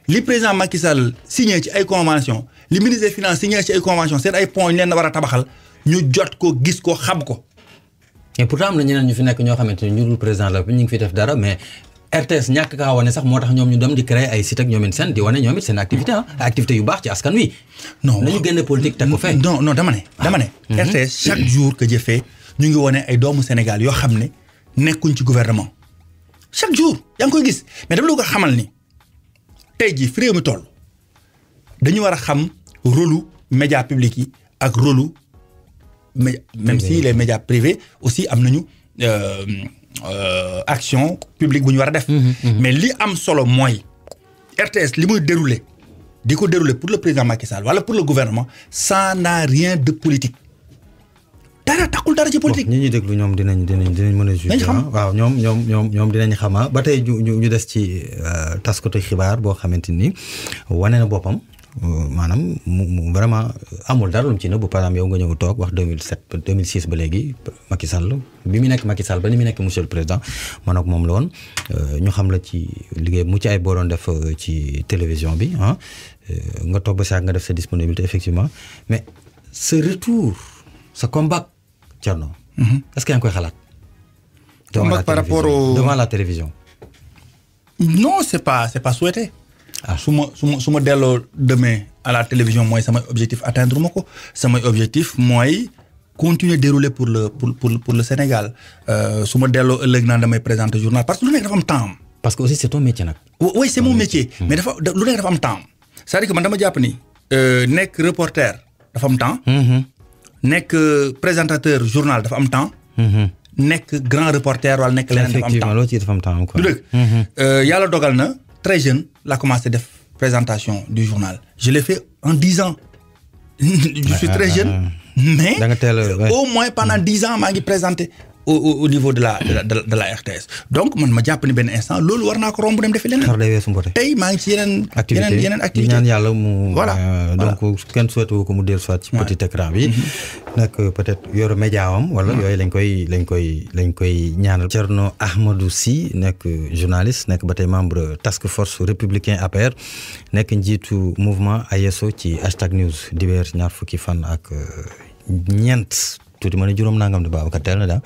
li président Macky Sall signé ci ay convention li ministre des finances signé ci ay convention seen ay points ñu leen war a tabaxal ñu jot ko gis ko xam ko. et pourtant am na ñeneen ñu fi nekk ñoo xamante ne ñu dul président la ñu ngi fi def dara mais RTS ñàkk kaa wane sax moo tax ñoom ñu dem di créer ay site ak ñoom it seen di wane ñoom it seen activité activité yu baax ci askan wi. non nañu génne politique teg ko fee. non dama ne. RTS chaque jour que jëfee ñu ngi wane ay doomu Sénégal yoo xam ne nekkuñ ci gouvernement chaque jour yaa ngi koy gis mais dama la ko xamal ni tey jii fi réew mi toll dañu war a xam rôle média public yi ak rôle même si les médias privés aussi am nañu. action publique bu ñu war a def. mais li am solo mooy RTS li muy dérouler di ko dérouler pour le président Macky Sall wala pour le gouvernement ça n'a rien de politique dara taxul dara ci politique. ñi ñuy déglu ñoom dinañ mën a juger waaw ñoom dinañ xama ba tey ñu des ci taskatu xibaar boo xamante ni wane na boppam. maanaam mu vraiment amul dara lu mu ci nëbb par exemple yow nga ñëw toog wax 2007 2006 ba léegi Macky Sall bi mu nekk Macky Sall ba ni mu nekk monsieur le président man ak moom la woon ñu xam la ci liggéey mu ci ay boo doon def ci télévision bi nga toog ba sax nga def sa disponibilité effectivement mais ce retour sa combat Thierno. est-ce que yaa ngi koy xalaat. combat par rapport au devant la télévision. non c'est pas souhaité. su ma delloo demain à la télévision mooy samay objectif atteindre ma ko samay objectif mooy continuer dérouler pour le Sénégal su ma delloo ëllëg naan damay présenter journal parce que lu nekk dafa am temps. parce que aussi c'est ton métier nag. oui c'est mon métier. mais lu nekk dafa am temps. c'est-à-dire que man dama jàpp ni nekk reporter dafa am temps. nekk présentateur journal dafa am temps. nekk grand reporter wala nekk leneen dafa am temps. effectivement loo ci dafa am temps quoi. du dëgg yàlla dogal na. très jeune la commencé def présentation du journal je l'ai fait en 10 ans je suis très jeune mais au moins pendant 10 ans maa ngi présenté au niveau de la RTS donc man ma jàpp ni benn instant loolu war naa ko romb dem defi leneen. xar day weesu mbote. tey maa ngi ci yeneen activité di ñaan yàlla mu. voilà donc kenn souhaité wu ko mu dellu soit ci petit écran bi. nag peut-être yor média am wala yooyu lañ koy ñaanal. Thierno Ahmadou Sy nekk journaliste nekk ba tey membre task force républicain APR nekk njiitu mouvement AYESO ci hashtag news dibeer ñaar fukki fan ak ñeent. tuuti ma ne juróom nangam di Babacar teel na daal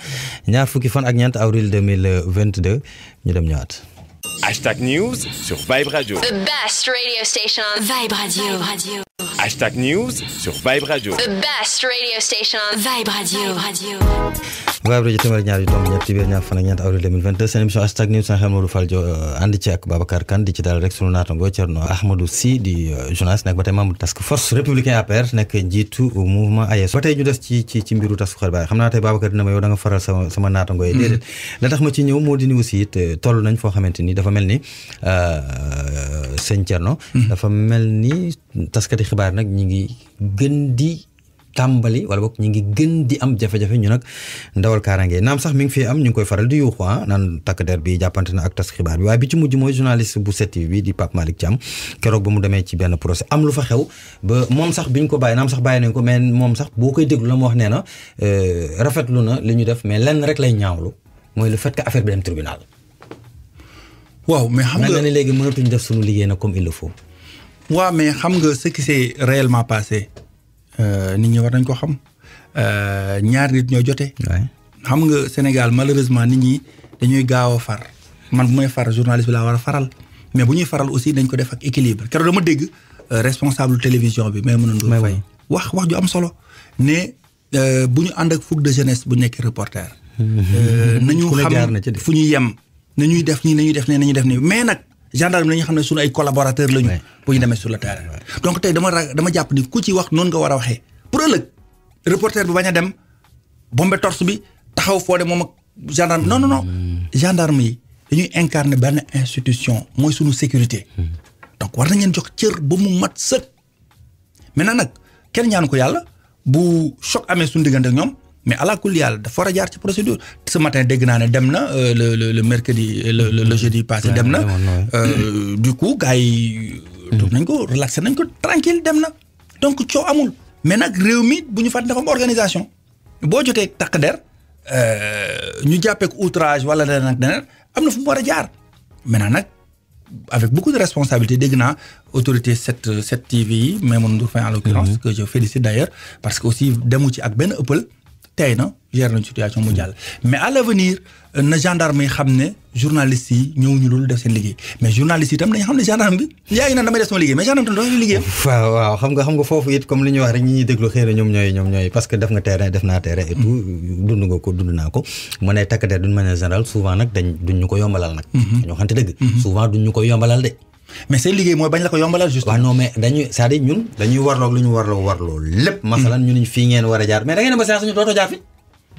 ñaar fukki fan ak ñeent avril 2022 ñu dem ñëwaat. Hashtag News sur Vibe Radio. The best radio station on Vibe Radio. Hashtag News sur Vibe Radio. The best radio station on Vibe Radio. Vibe Radio téeméer ñaar yu tomb ñett ci biir ñaar fan ak ñeent avril 2022 seen émission hashtag news seen xel Modou Fall ànd ci ak Babacar Kane di ci daal rek sunu naatango Thierno Ahmadou Sy di journaliste nekk ba tey membre task force républicain APR nekk njiitu mouvement AYESO. ba tey ñu des ci mbiru tasu xibaar xam naa tey Babacar dina ma yow da nga faral sama naatango yi déedéet la tax ma ci ñëw moo di ni aussi it toll nañ foo xamante ni dafa mel ni sëñ Thierno dafa mel ni taskati xibaar nag ñi ngi gën di tàmbali wala boog ñu ngi gën di am jafe-jafe ñu nag ndawal kaaraange naam sax mi ngi fi am ñu ngi koy faral di yuuxu naan takk der bi jàppante na ak tas xibaar bi waaye bi ci mujj mooy journaliste bu 7TV bi di Pape Malick Thiam keroog ba mu demee ci benn procès am lu fa xew ba moom sax biñ ko bàyyi naam sax bàyyi nañ ko mais moom sax boo koy déglu la mu wax nee na rafetlu na li ñu def mais lenn rek lay ñaawlu mooy le fait que affaire bi dem tribunal. waaw mais xam nga ne léegi mënatuñ def suñu liggéey nag comme il le faut. waaw mais xam nga ce qui s'est réellement passé. nit ñi war nañ ko xam ñaar nit ñoo jotee. xam nga Sénégal malheureusement nit ñi dañuy gaaw a far man bu may far journaliste bi laa war a faral mais bu ñuy faral aussi dañ ko def ak équilibre keroog dama dégg responsable télévision bi may mën a ndur fay wax ju am solo ne bu ñu ànd ak fougue de jeunesse bu nekk reporter nañu xam fu ñu yem nañuy def nii nañuy def nii mais nag gendarme la ñu xam ne suñu ay collaborateurs lañu. bu ñu demee sur le terrain. donc tey dama jàpp ni ku ci wax noonu nga war a waxee. pour ëllëg reporter bi bañ a dem bombe torse bi taxaw foo de moom ak gendarme non. gendarme yi dañuy incarner benn institution mooy suñu sécurité. donc war nañ leen jox cër ba mu mat sëkk. maintenant nag kenn ñaanu ko yàlla bu choc amee suñu diggante ak ñoom. mais ala kulli yàlla dafa war a jaar ci procédure ce matin dégg naa ne dem na le mercredi le jeudi passé dem na du coup gars yi toog nañ ko relaxé nañ ko tranquille dem na donc coow amul mais nag réew mi bu ñu fàtte dafa am organisation boo jotee takk der ñu jàppee ko outrage wala leneen ak leneen am na fu mu war a jaar maintenant nag avec beaucoup de responsabilité dégg naa autorité 7TV yi Maïmouna Ndour Faye en l'occurrence que je félicite d'ailleurs parce que aussi demu ci ak benn ëppal tey na gère nañ situation mu jàll mais à l'avenir na gendarme yi xam ne journalistes yi ñëw ñu loolu def seen liggéey mais journalistes yi itam dañu xam ne gendarme bi yaa ngi naan damay def sama liggéey mais gendarme tam dafa liggéeyam. waaw xam nga foofu it comme li ñuy wax rek ñi ñuy déglu xëy na ñoom ñooy parce que def nga terrain def naa terrain et tout dund nga ko dund naa ko mu ne takk der d'une manière générale souvent nag duñ ñu ko yombalal nag. ñoo xamante dëgg. souvent duñ ñu ko yombalal de. mais seen liggéey mooy bañ la ko yombalal juste. waaw non mais c'est-à-dire ñun dañuy warloog lu ñu warloo lépp. masalan ñu fii ngeen war a jaar mais da ngeen ba saa suñu dootoo jaar fi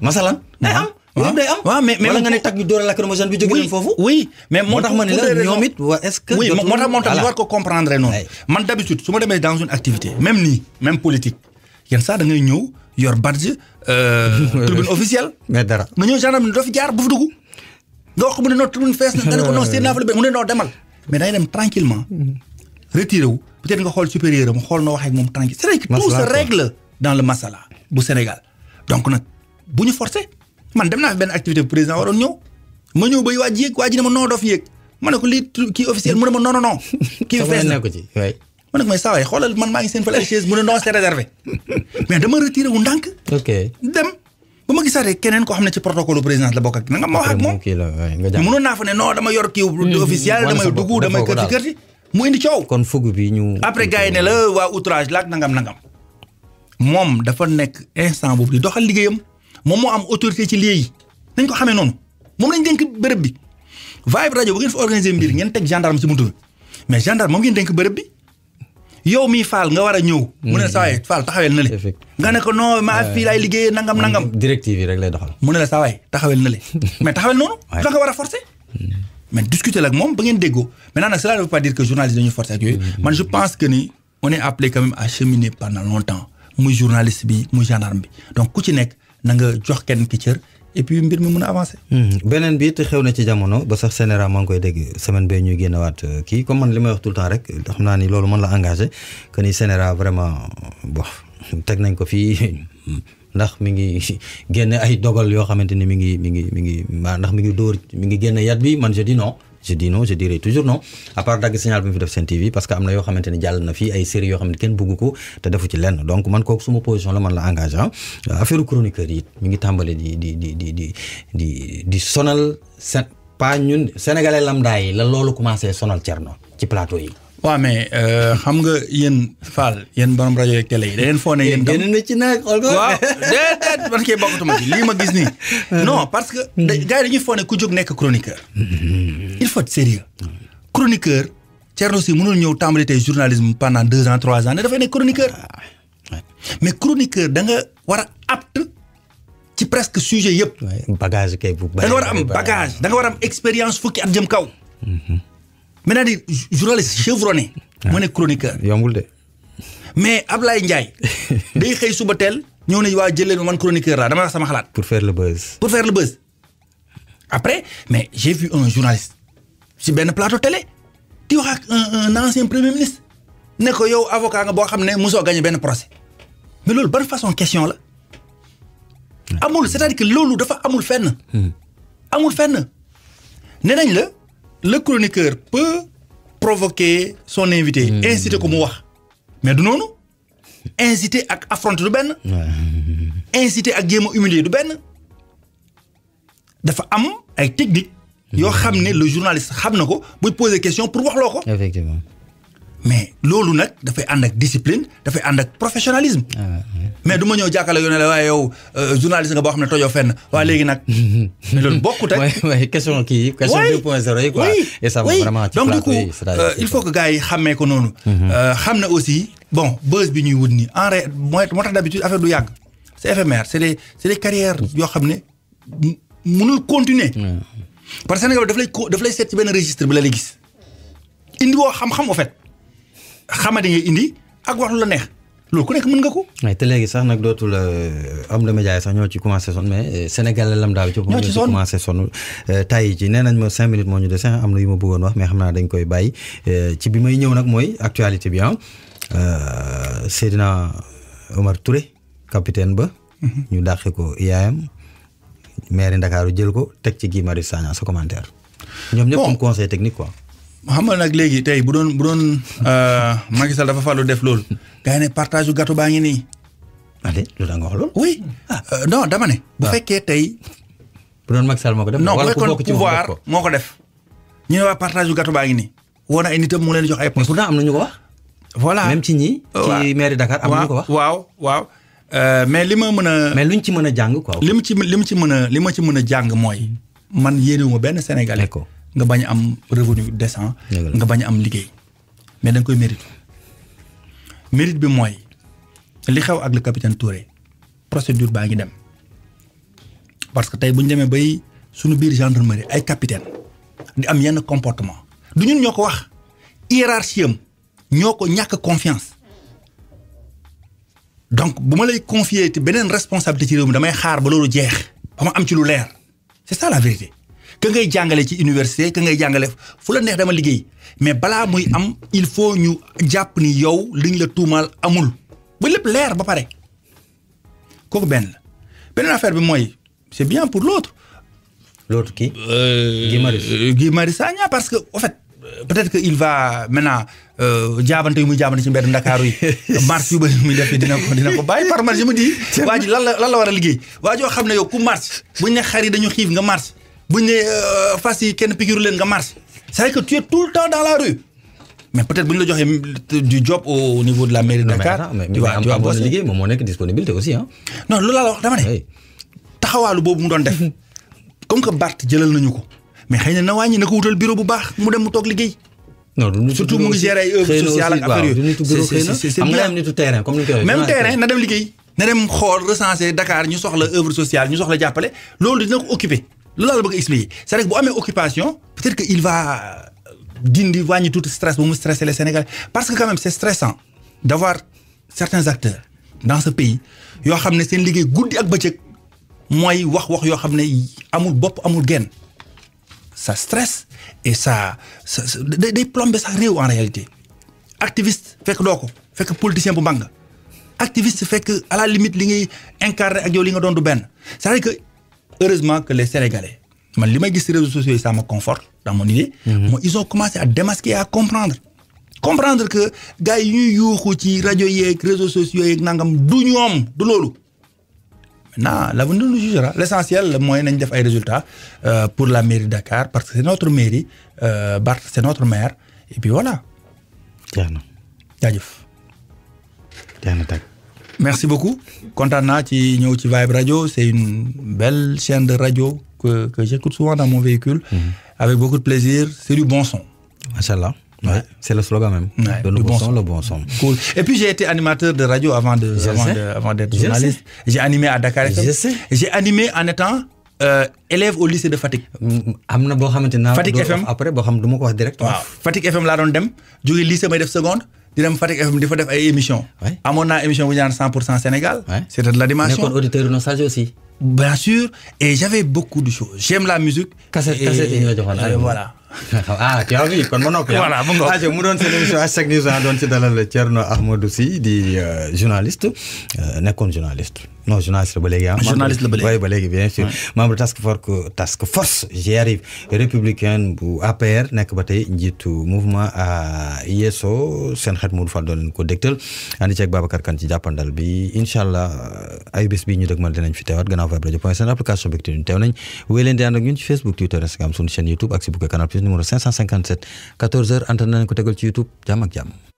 masalan day am. loolu day am. waaw mais wala nga ne tag ñu dóoral lacrymogène bi jóge leen foofu. oui mais moo tax ma ne la ñoom it est-ce que. oui moo tax moom tam ñu war ko comprendre noonu. man d'habitude su ma demee dans une activité même politique yenn saa da ngay ñëw yor badge. tribune officielle. mais dara nga ñëw gendarme doo fi jaar bu fi dugg. nga wax ko mu ne non tribune fees na nga ne ko non seen naa fa la mu ne non demal. mais da ngay dem tranquillement retiré wu peut-être nga xool supérieur am xool noo waxee ak moom tranquille c'est vrai que tout se règle dans le masala bu Sénégal donc nag bu ñu forcé man dem naa fi benn activité bu président waroon ñëw ma ñëw bay waaj yéeg waa ji ne ma non doo fi yéeg ma ne ko lii kii officiel mu ne ma non kii fees na ma ne ko may saa waay xoolal man maa ngi seen fële ay chaise mu ne non c'est réservé mais dama retiré wu ndànk dem ba ma gisaatee keneen koo xam ne ci protocole présidence la bokk ak na nga ma wax ak moom mënoon naa fa ne non dama yor kii officiel damay dugg damay kërti mu indi coow kon fugg bi ñu après gars yi ne la waa outrage laak nangam moom dafa nekk instant boobu di doxal liggéeyam moom moo am autorité ci lieu yi nañ ko xamee noonu moom lañ dénk bërëb bi Vibe Radio bu ngeen fa organiser mbir ngeen teg gendarme ci buntu bi mais gendarme moom ngeen dénk bërëb bi yow mii Fall nga war a ñëw mu ne la saa waay Fall taxawel na le nga ne ko non maa fii laay liggéeyee nangam directive yi rek lay doxal mu ne la saa waay taxawel na le mais taxawel noonu da nga war a forcer mais discuter ak moom ba ngeen déggoo maintenant nag cela ne veut pas dire que journaliste dañuy forcer ak yooyu man je pense que ni on est appelé quand même à cheminer pendant longtemps muy journaliste bi muy gendarme bi donc ku ci nekk na nga jox kenn ki cër et puis mbir mi mën a avancer. beneen bi te xew na ci jamono ba sax CNRA maa ngi koy dégg semaine bee ñuy génnewaat kii comme man li may wax tout le temps rek xam naa ni loolu man la engagé que ni CNRA vraiment bon teg nañ ko fii ndax mi ngi génne ay dogal yoo xamante ni mi ngi ndax mi ngi dóor mi ngi génne yat bi man je dis non. Je dirais toujours non à part dagg signal bi mu fi def Sen TV parce que am na yoo xamante ni jàll na fii ay séries yoo xam ne kenn bëgg ko te defu ci lenn donc man kooku suma position la man la engagé affaire chroniqueur yi mi ngi tàmbale di sonal pas ñun sénégalais lambda yi la loolu commencé sonal Thierno ci plateau yi. waaw mais xam nga yéen Fall yéen borom rajo yeeg télé yi da ngeen foo ne yéen. génn na ci nag xool ko. waaw déedéet man kay bokkatuma ci lii ma gis nii. non parce que. gars yi dañuy foo ne ku jóg nekk chroniqueur. il faut être sérieux. chroniqueur Thierno Sy mënul ñëw tàmbali tey journalisme pendant 2 ans 3 ans ne dafay nekk chroniqueur. mais chroniqueur da nga war a apte ci presque sujet yëpp. bagage kay bu da nga war a am bagage da nga war a am expérience fukki at jëm kaw. maintenant di journaliste chevronné. mu nekk chroniqueur. yombul de. mais Ablaye Ndiaye day xëy suba teel ñëw ne waa jëlee man chroniqueur laa dama wax sama xalaat. pour faire le buzz. pour faire le buzz. après mais j'ai vu un journaliste ci benn plateau télé di wax ak un ancien premier ministre ne ko yow avocat nga boo xam ne mosoo gagné benn procès mais loolu ban façon question la. amul c'est-à-dire que loolu dafa amul fenn. amul fenn nee nañ la. Le chroniqueur peut provoquer son invité, inciter ko mu wax mais du noonu inciter ak affronter du benn. inciter ak jéem a humilier du benn. dafa am ay techniques yoo xam ne le journaliste xam na ko buy poser question pour wax loo ko. effectivement. mais loolu nag dafay ànd ak discipline dafay ànd ak professionnalisme. mais du ma ñëw jàkkale yow ne la waaye yow journaliste nga boo xam ne tojoo fenn waa léegi nag. mais loolu bokkut ak. oui question kii. question 2.0 yi quoi. et ça va vraiment ci plateau yi. donc il faut que gars yi xàmmee ko noonu. xam na aussi bon buzz bi ñuy wut nii en réalité moo tax d'habitude affaire du yàgg. c'est éphémère c'est des carrières yoo xam ne mënul continuer. parce que Sénégal daf lay seet ci benn registre bi la lay gis. indi woo xam-xam au fait. xamadi ngay indi ak wax lu la neex loolu ku nekk mën nga ko. mais te léegi sax nag dootul am de média yi sax ñoo ci commencé sonn mais Sénégal lambda bi ñoo ci commencé sonn tay ci nee nañ ma 5 minutes moo ñu dese am na yu ma bëggoon wax mais xam naa dañ koy bàyyi ci bi may ñëw nag mooy actualité bi Seydina Omar Touré capitaine ba. ñu dàqe ko IAM maire Ndakaaru jël ko teg ci Guy Marius Sagna sa commentaire. ñoom ñëpp comme conseil technique quoi. xam nga nag léegi tey bu doon Macky Sall dafa fallu def loolu. gars yi ne partage u gâteau baa ngi nii. lu da nga wax loolu. oui non dama ne. bu fekkee tey. bu doon Macky Sall moo ko def. non bu fekkoon pouvoir moo ko def. ñu ne waa partage u gâteau baa ngi nii. woo na ay nitam mu leen jox ay poste. pourtant am na ñu ko wax. voilà même ci ñi. ci mairie Dakar am na ñu ko wax. waaw mais li ma mën a. mais luñ ci mën a jàng quoi. li ma ci mën a jàng mooy. man yéenewuma benn Sénégalais. nga bañ am revenu décent nga bañ am liggéey mais da nga koy mérite bi mooy li xew ak le capitaine Touré procédure baa ngi dem parce que tey bu ñu demee bay suñu biir gendarmerie ay capitaine di am yenn comportement du ñun ñoo ko wax hiérarchie am ñoo ko ñàkk confiance donc bu ma lay confier te beneen responsabilité ci réew mi damay xaar ba loolu jeex ba ma am ci lu leer c'est ça la vérité que ngay jàngale ci université que ngay jàngale fu la neex dama liggéey mais balaa muy am il faut ñu jàpp ni yow liñ la tuumaal amul ba lépp leer ba pare kooku benn la beneen affaire bi mooy c'est bien pour l'autre qui Guy Marius Sagna parce que en fait peut-être que il va maintenant jaabante yu muy jaabante ci mbedd Ndakaaru yi marche yu bëri muy def dina ko bàyyi par man je me dis waa ji lan la war a liggéey waa joo xam ne yow ku marche buñ ne xar yi dañu xiif nga marche buñ ne fas yi kenn pikiru leen nga marche c'est vrai que tu es tout le temps dans la rue mais peut-être buñ la joxee du job au niveau de la mairie de Dakar tu vas bosser liggéey moom moo nekk disponibilité aussi non loolu laa la wax dama ne taxawaalu boobu mu doon def comme que Barth jëlal nañu ko mais xëy na wàññi na ko wutal bureau bu baax mu dem mu toog liggéey. non surtout mu ngi gérer ay œuvres sociales ak affaire yooyu. c'est bien nitu terrain comme ni ko waxee. même terrain na dem liggéey. na dem xool recenser Dakar ñu soxla œuvre sociale ñu soxla jàppale loolu dina ko occuper loolu laa la bëgg a expliquer c'est vrai que bu amee occupation peut-être que il va dindi wàññi tout stress bu mu stresser les Sénégalais parce que quand même c'est stressant d'avoir certains acteurs dans ce pays yoo xam ne seen liggéey guddi ak bëccëg mooy wax yoo xam ne amul bopp amul genn ça stresse et ça day plomber sax réew en réalité activiste fekk doo ko fekk politicien bu mag nga activiste fekk à la limite li ngay incarner ak yow li nga doon du benn c'est-à-dire que heureusement que les Sénégalais man li may gis ci réseaux sociaux yi ça me conforte dans mon idée moi ils ont commencé à démasquer et à comprendre que gars yi ñuy yuuxu ci rajo yeeg réseaux sociaux yeeg nangam du ñoom du loolu maintenant l'avenir nous jugera l'essentiel mooy nañ def ay résultats pour la mairie de Dakar parce que c'est notre mairie Barth c'est notre maire et puis voilà. jeex na jaajëf. jeex na tag. merci beaucoup kontaan naa ci ñëw ci Vibe Radio c'est une belle chaîne de radio que j'écoute souvent dans mon véhicule. Avec beaucoup de plaisir c'est du bon son. Machallah. Ouais, c'est le slogan même. Ouais, le bon son. Cool. Et puis j'ai été animateur de radio avant d'être journaliste. J'ai animé à Dakar FM. Je sais. J'ai animé en étant élève au lycée de Fatick. am na boo xamante ne Fatick FM après boo xam du ma ko wax direct. waaw Fatick FM laa doon dem jóge lycée may def seconde di dem Fatick FM di fa def ay émissions. amoon naa émission bu ñu naan 100% Sénégal. c'était de l'animation. nekkoon auditeur Nostalgie aussi. Bien sûr et j'avais beaucoup de choses j'aime la musique. cassette yi ñu la joxoon voilà. tu as vu kon ma noppi. voilà mu doon seen émission Hashtag News doon ci dalal Thierno Ahmadou Sy di journaliste nekkoon journaliste non journaliste la ba léegi journaliste la ba léegi oui ba léegi bien sûr. membre task force j'y arrive républicaine bu APR nekk ba tey njiitu mouvement Yesso seen xet Modou Fall doon leen ko dégtal andi ceeg Babacar Kane ci jàppandal bi incha allah ay bés bii ñu dëgmal dinañ fi teewaat gannaaw Vibe Radio point seen application bi teew nañ wéy leen di ànd ak ñun ci Facebook Twitter Instagram suñu chaîne YouTube ak si bukk Canal Plus numéro 557 14h antenne nañ ko tegal ci YouTube jàmm ak jàmm.